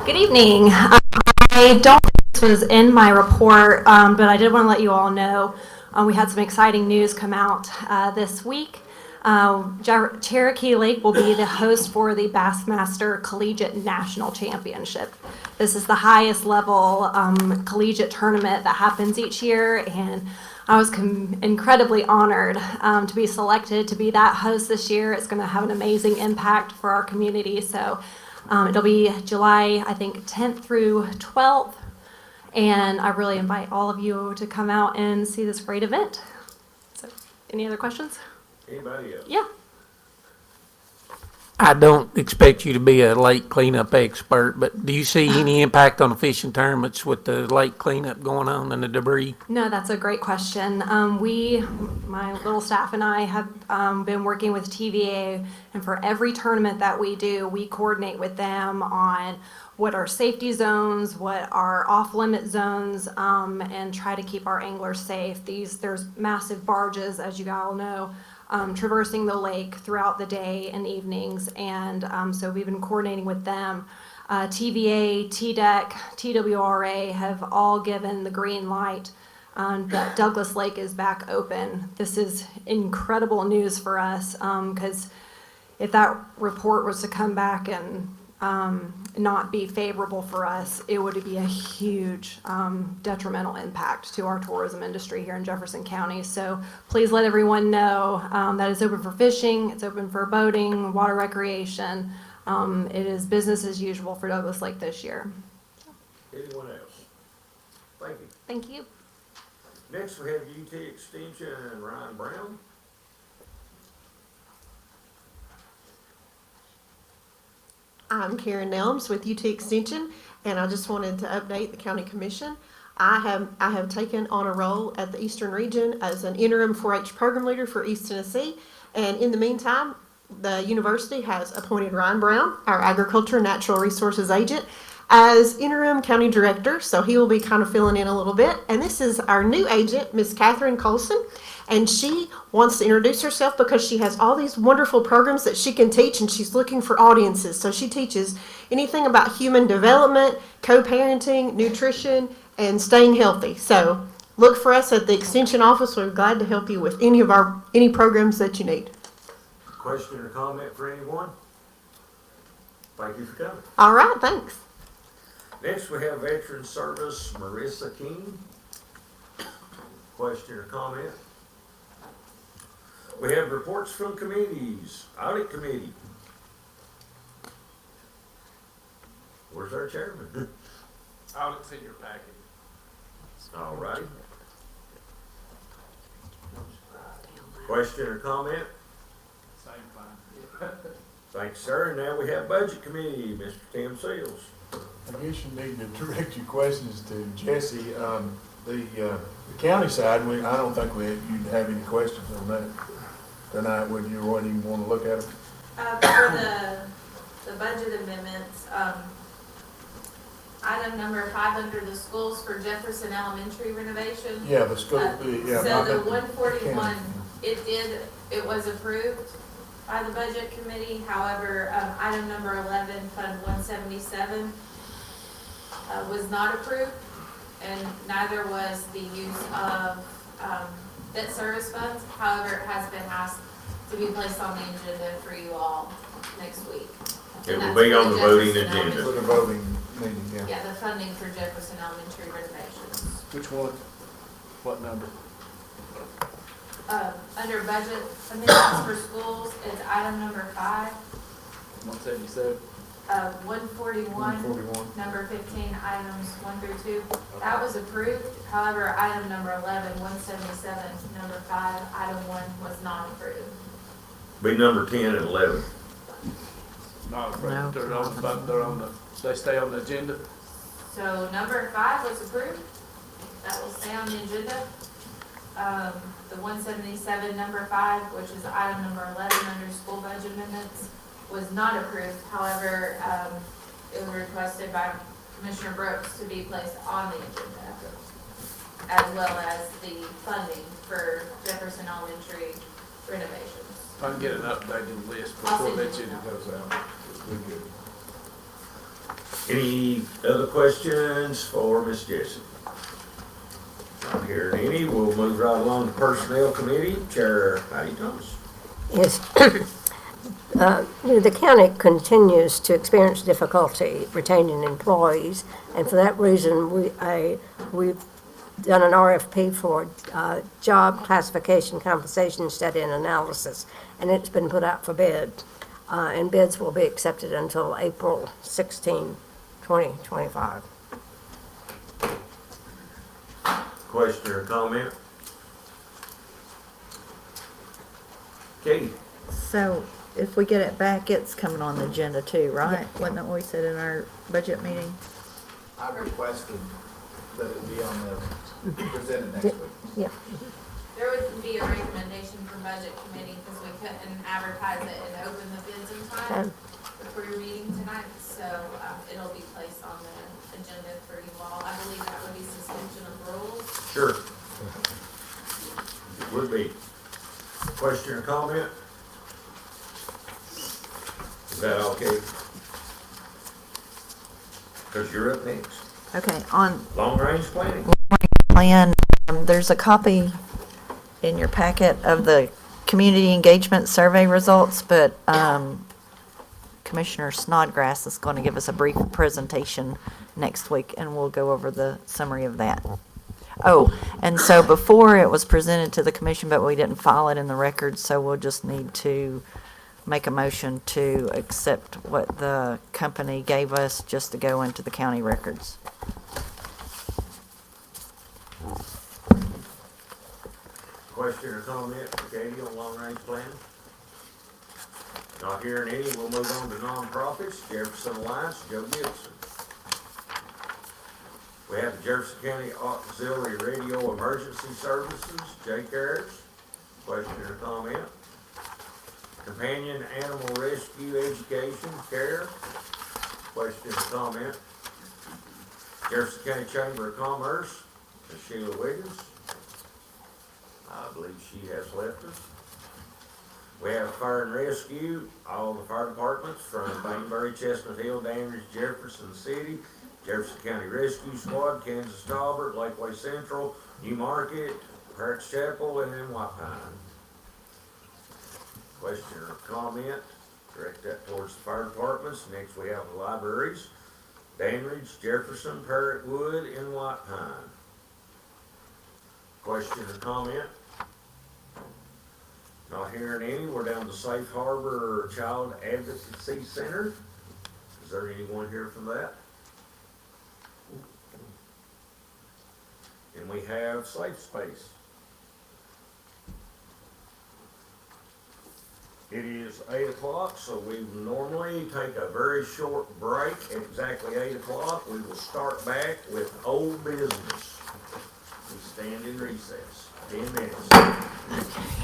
Good evening. I don't think this was in my report, but I did want to let you all know we had some exciting news come out this week. Cherokee Lake will be the host for the Bassmaster Collegiate National Championship. This is the highest level collegiate tournament that happens each year, and I was incredibly honored to be selected to be that host this year. It's going to have an amazing impact for our community. So it'll be July, I think, 10th through 12th. And I really invite all of you to come out and see this great event. So, any other questions? Anybody else? Yeah. I don't expect you to be a lake cleanup expert, but do you see any impact on the fishing tournaments with the lake cleanup going on and the debris? No, that's a great question. My little staff and I have been working with TVA, and for every tournament that we do, we coordinate with them on what are safety zones, what are off-limit zones, and try to keep our anglers safe. There's massive barges, as you all know, traversing the lake throughout the day and evenings, and so we've been coordinating with them. TVA, TDEC, TWRA have all given the green light that Douglas Lake is back open. This is incredible news for us because if that report was to come back and not be favorable for us, it would be a huge detrimental impact to our tourism industry here in Jefferson County. So please let everyone know that it's open for fishing, it's open for boating, water recreation. It is business as usual for Douglas Lake this year. Anyone else? Thank you. Thank you. Next we have UT Extension and Ryan Brown. I'm Karen Nelms with UT Extension, and I just wanted to update the County Commission. I have taken on a role at the Eastern Region as an interim 4-H program leader for East Tennessee, and in the meantime, the university has appointed Ryan Brown, our Agriculture and Natural Resources agent, as interim county director, so he will be kind of filling in a little bit. And this is our new agent, Miss Catherine Colson, and she wants to introduce herself because she has all these wonderful programs that she can teach, and she's looking for audiences. So she teaches anything about human development, co-parenting, nutrition, and staying healthy. So look for us at the Extension office. We're glad to help you with any programs that you need. Question or comment for anyone? Thank you for coming. All right, thanks. Next we have Veteran Service, Marissa King. Question or comment? We have reports from committees. Audit committee. Where's our chairman? Audit's in your packet. All right. Question or comment? Same thing. Thanks, sir. And now we have budget committee, Mr. Tim Seals. I guess you need to direct your questions to Jesse. The county side, I don't think you'd have any questions on that tonight, would you? Wouldn't even want to look at them? For the budget amendments, item number 5 under the schools for Jefferson Elementary renovation. Yeah, the school, So the 141, it was approved by the budget committee. However, item number 11, Fund 177, was not approved, and neither was the use of debt service funds. However, it has been asked to be placed on the agenda for you all next week. It will be on the voting agenda. For the voting meeting, yeah. Yeah, the funding for Jefferson Elementary renovations. Which one? What number? Under budget amendments for schools, it's item number 5. 177. 141, 141. number 15, items 1 through 2. That was approved. However, item number 11, 177, number 5, item 1 was not approved. Be number 10 and 11. Not approved. They stay on the agenda. So number 5 was approved. That will stay on the agenda. The 177, number 5, which is item number 11 under school budget amendments, was not approved. However, it was requested by Commissioner Brooks to be placed on the agenda, as well as the funding for Jefferson Elementary renovations. If I can get an updated list I'll before send that you agenda one. goes out. We're good. Any other questions for Ms. Jessie? Not hearing any. We'll move right along to Personnel Committee. Chair Heidi Thomas. Yes. The county continues to experience difficulty retaining employees, and for that reason, we've done an RFP for job classification, compensation study, and analysis, and it's been put out for bid. And bids will be accepted until April 16, 2025. Question or comment? Katie? So if we get it back, it's coming on the agenda too, right? Wasn't that what we said in our budget meeting? I requested that it be on the, presented next week. Yeah. There would be a recommendation from budget committee because we couldn't advertise it and open the bids in time before your meeting tonight. So it'll be placed on the agenda for you all. I believe that would be suspension of rules. Sure. It would be. Question or comment? Is that okay? Because you're up next. Okay, on Long range planning. plan, there's a copy in your packet of the community engagement survey results, but Commissioner Snodgrass is going to give us a brief presentation next week, and we'll go over the summary of that. Oh, and so before it was presented to the commission, but we didn't file it in the record, so we'll just need to make a motion to accept what the company gave us just to go into the county records. Question or comment for Katie on long range planning? Not hearing any, we'll move on to nonprofits. Jefferson Alliance, Joe Gibson. We have the Jefferson County Auxiliary Radio Emergency Services, Jake Harris. Question or comment? Companion Animal Rescue Education, CARE. Question or comment? Jefferson County Chamber of Commerce, Ms. Sheila Wiggins. I believe she has left us. We have Fire and Rescue, all the fire departments from Bainbury, Chestnut Hill, Dandridge, Jefferson City, Jefferson County Rescue Squad, Kansas Talbert, Lakeway Central, New Market, Parrots Chapel, and then White Pine. Question or comment? Direct that towards the fire departments. Next we have the libraries, Dandridge, Jefferson, Parrot Wood, and White Pine. Question or comment? Not hearing any, we're down to Safe Harbor Child Advocacy Center. Is there anyone here for that? And we have Safe Space. It is 8 o'clock, so we normally take a very short break at exactly 8 o'clock. We will start back with old business. We stand in recess, 10 minutes.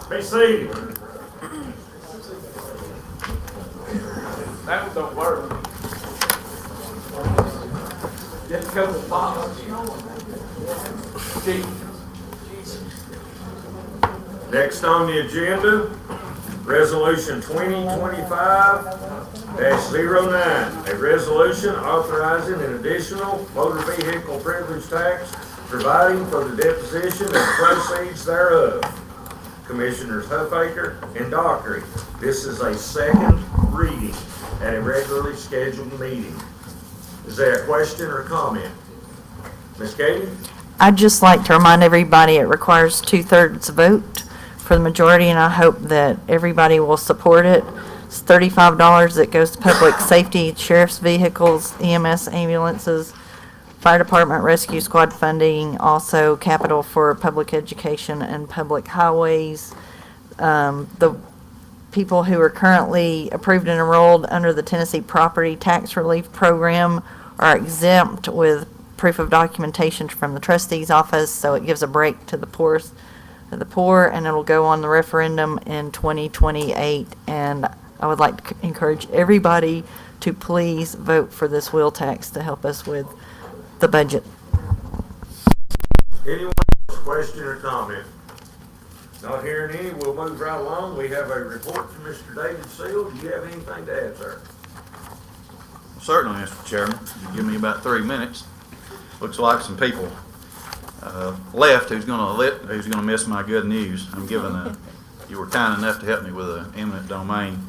Be seated. That one don't work. Just go to the box. Next on the agenda, Resolution 2025-09, a resolution authorizing an additional motor vehicle privilege tax, providing for the deposition of proceeds thereof. Commissioners Huffaker and Dockery. This is a second reading at a regularly scheduled meeting. Is there a question or comment? Ms. Katie? I'd just like to remind everybody it requires 2/3 vote for the majority, and I hope that everybody will support it. It's $35 that goes to public safety, sheriff's vehicles, EMS ambulances, fire department rescue squad funding, also capital for public education and public highways. The people who are currently approved and enrolled under the Tennessee Property Tax Relief Program are exempt with proof of documentation from the trustee's office, so it gives a break to the poorest of the poor, and it'll go on the referendum in 2028. And I would like to encourage everybody to please vote for this wheel tax to help us with the budget. Anyone else, question or comment? Not hearing any, we'll move right along. We have a report from Mr. David Seal. Do you have anything to add, sir? Certainly, Mr. Chairman. You give me about 3 minutes. Looks like some people left who's gonna miss my good news. I'm giving you were kind enough to help me with an eminent domain,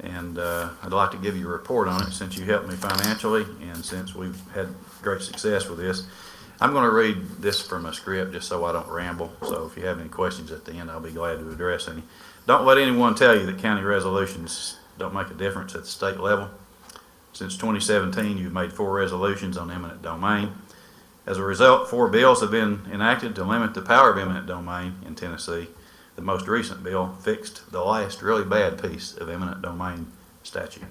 and I'd like to give you a report on it since you helped me financially and since we've had great success with this. I'm going to read this from a script just so I don't ramble, so if you have any questions at the end, I'll be glad to address any. Don't let anyone tell you that county resolutions don't make a difference at the state level. Since 2017, you've made 4 resolutions on eminent domain. As a result, 4 bills have been enacted to limit the power of eminent domain in Tennessee. The most recent bill fixed the last really bad piece of eminent domain statute.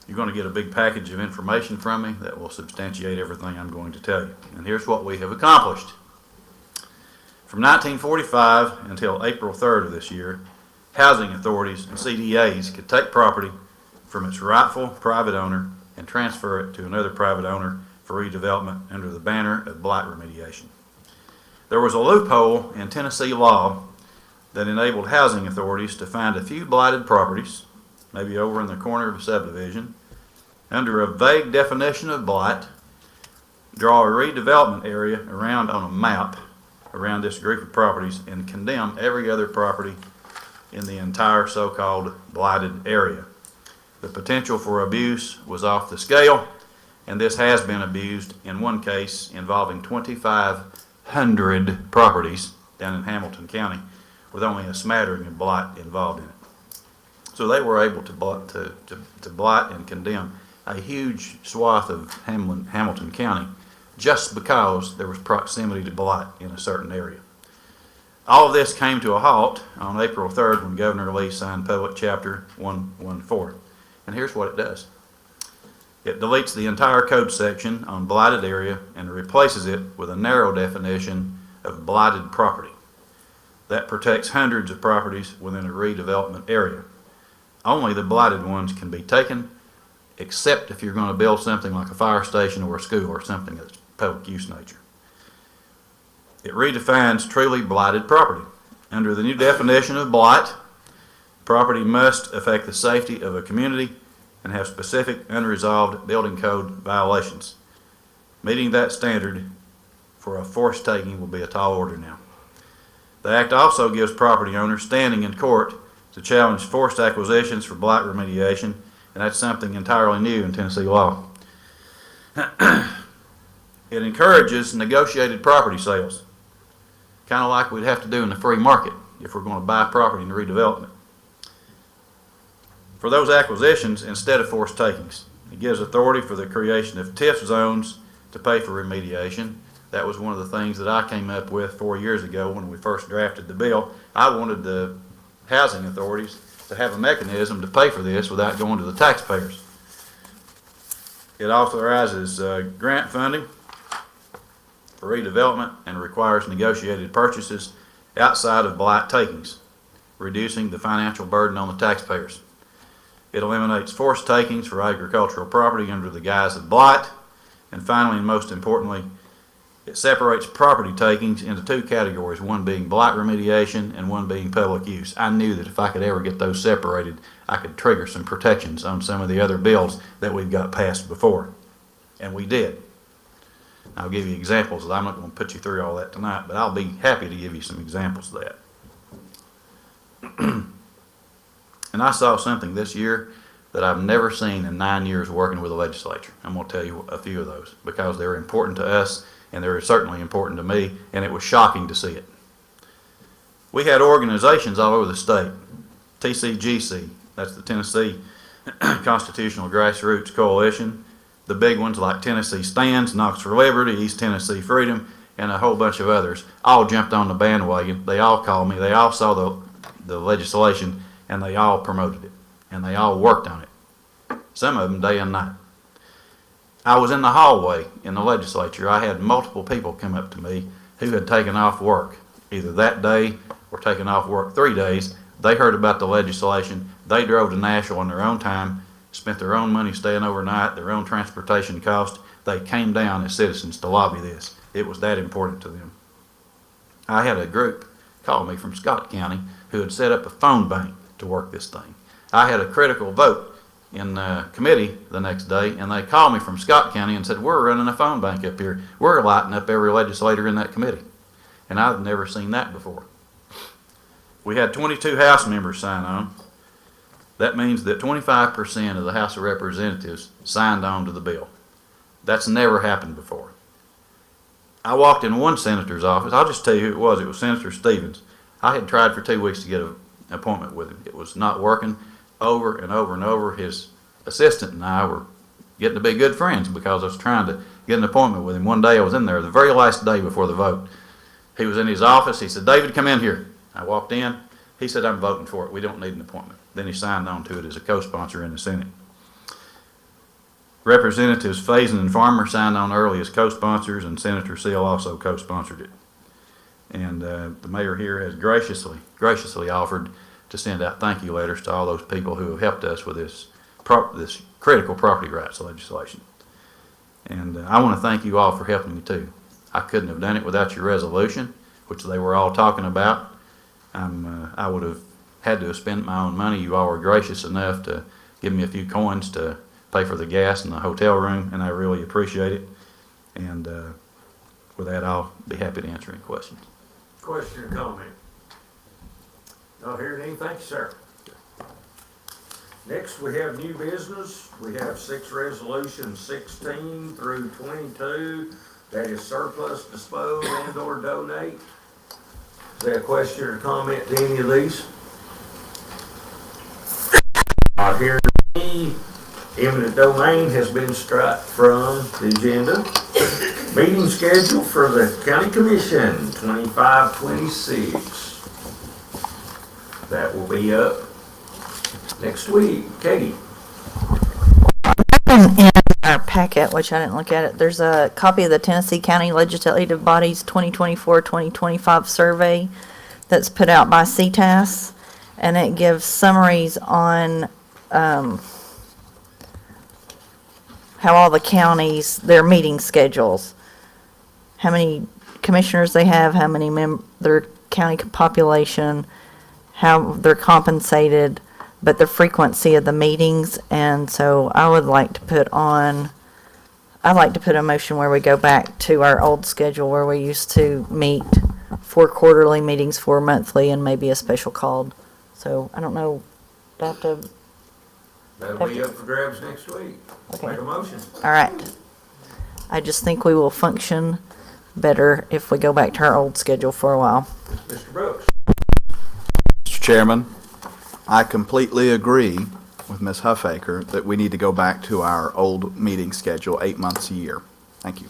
You're going to get a big package of information from me that will substantiate everything I'm going to tell you. And here's what we have accomplished. From 1945 until April 3rd of this year, housing authorities and CDAs could take property from its rightful private owner and transfer it to another private owner for redevelopment under the banner of blight remediation. There was a loophole in Tennessee law that enabled housing authorities to find a few blighted properties, maybe over in the corner of a subdivision, under a vague definition of blight, draw a redevelopment area around on a map around this group of properties, and condemn every other property in the entire so-called blighted area. The potential for abuse was off the scale, and this has been abused in one case involving 2,500 properties down in Hamilton County with only a smattering of blight involved in it. So they were able to blight and condemn a huge swath of Hamilton County just because there was proximity to blight in a certain area. All of this came to a halt on April 3rd when Governor Lee signed Public Chapter 114. And here's what it does. It deletes the entire code section on blighted area and replaces it with a narrow definition of blighted property. That protects hundreds of properties within a redevelopment area. Only the blighted ones can be taken, except if you're going to build something like a fire station or a school or something that's public use nature. It redefines truly blighted property. Under the new definition of blight, property must affect the safety of a community and have specific unresolved building code violations. Meeting that standard for a forced taking will be a tall order now. The Act also gives property owners standing in court to challenge forced acquisitions for blight remediation, and that's something entirely new in Tennessee law. It encourages negotiated property sales, kind of like we'd have to do in the free market if we're going to buy property in redevelopment. For those acquisitions instead of forced takings, it gives authority for the creation of TIF zones to pay for remediation. That was one of the things that I came up with 4 years ago when we first drafted the bill. I wanted the housing authorities to have a mechanism to pay for this without going to the taxpayers. It authorizes grant funding for redevelopment and requires negotiated purchases outside of blight takings, reducing the financial burden on the taxpayers. It eliminates forced takings for agricultural property under the guise of blight. And finally, and most importantly, it separates property takings into two categories, one being blight remediation and one being public use. I knew that if I could ever get those separated, I could trigger some protections on some of the other bills that we've got passed before. And we did. I'll give you examples. I'm not going to put you through all that tonight, but I'll be happy to give you some examples of that. And I saw something this year that I've never seen in 9 years working with the legislature. I'm going to tell you a few of those because they're important to us and they're certainly important to me, and it was shocking to see it. We had organizations all over the state. TCGC, that's the Tennessee Constitutional Grassroots Coalition. The big ones like Tennessee Stands, Knox for Liberty, East Tennessee Freedom, and a whole bunch of others all jumped on the bandwagon. They all called me. They all saw the legislation, and they all promoted it, and they all worked on it, some of them day and night. I was in the hallway in the legislature. I had multiple people come up to me who had taken off work, either that day or taken off work 3 days. They heard about the legislation. They drove to Nashville on their own time, spent their own money staying overnight, their own transportation cost. They came down as citizens to lobby this. It was that important to them. I had a group call me from Scott County who had set up a phone bank to work this thing. I had a critical vote in committee the next day, and they called me from Scott County and said, we're running a phone bank up here. We're lighting up every legislator in that committee. And I've never seen that before. We had 22 House members sign on. That means that 25% of the House of Representatives signed on to the bill. That's never happened before. I walked in one senator's office. I'll just tell you who it was. It was Senator Stevens. I had tried for 2 weeks to get an appointment with him. It was not working. Over and over and over, his assistant and I were getting to be good friends because I was trying to get an appointment with him. One day I was in there, the very last day before the vote. He was in his office. He said, David, come in here. I walked in. He said, I'm voting for it. We don't need an appointment. Then he signed on to it as a co-sponsor in the Senate. Representatives Faison and Farmer signed on early as co-sponsors, and Senator Seal also co-sponsored it. And the mayor here has graciously offered to send out thank you letters to all those people who have helped us with this critical property rights legislation. And I want to thank you all for helping me too. I couldn't have done it without your resolution, which they were all talking about. I would have had to have spent my own money. You all were gracious enough to give me a few coins to pay for the gas in the hotel room, and I really appreciate it. And with that, I'll be happy to answer any questions. Question or comment? Not hearing anything, thank you, sir. Next, we have new business. We have 6 resolutions, 16 through 22. That is surplus, dispose, and or donate. Is there a question or comment to any of these? Not hearing any. Eminent domain has been struck from the agenda. Meeting schedule for the County Commission, 25-26. That will be up next week. Katie. In our packet, which I didn't look at it, there's a copy of the Tennessee County Legislative Body's 2024-2025 survey that's put out by CTAS, and it gives summaries on how all the counties, their meeting schedules, how many commissioners they have, how many their county population, how they're compensated, but the frequency of the meetings. And so I'd like to put a motion where we go back to our old schedule where we used to meet 4 quarterly meetings, 4 monthly, and maybe a special called. So I don't know, do I have to? That'll be up for grabs next week. Okay. Make a motion. All right. I just think we will function better if we go back to our old schedule for a while. Mr. Brooks. Mr. Chairman, I completely agree with Ms. Huffaker that we need to go back to our old meeting schedule, 8 months a year. Thank you.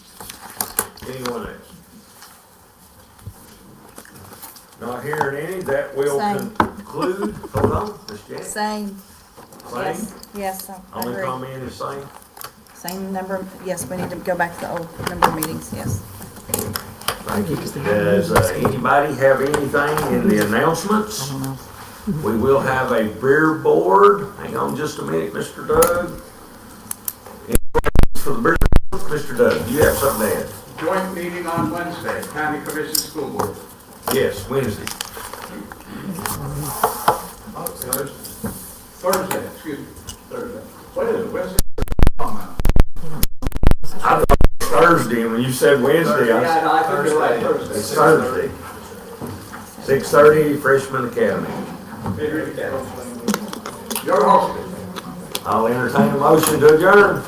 Anyone else? Not hearing any, that will conclude. Hold on, Ms. Janet. Same. Same? Yes, I Only agree. comment is same? Same number, yes, we need to go back to the old number of meetings, yes. Thank Thank you. Does anybody have anything in the announcements? We will have a beer board. Hang on just a minute, Mr. Doug. For the beer board, Mr. Doug, do you have something to add? Joint meeting on Wednesday, County Commission School Board. Yes, Wednesday. Thursday, excuse me, Thursday. What is it, Wednesday? I thought it was Thursday, and when you said Wednesday, Yeah, no, I think you're right, Thursday. It's Thursday. 6:30, Freshman Academy. Your hosting. I'll entertain a motion to adjourn.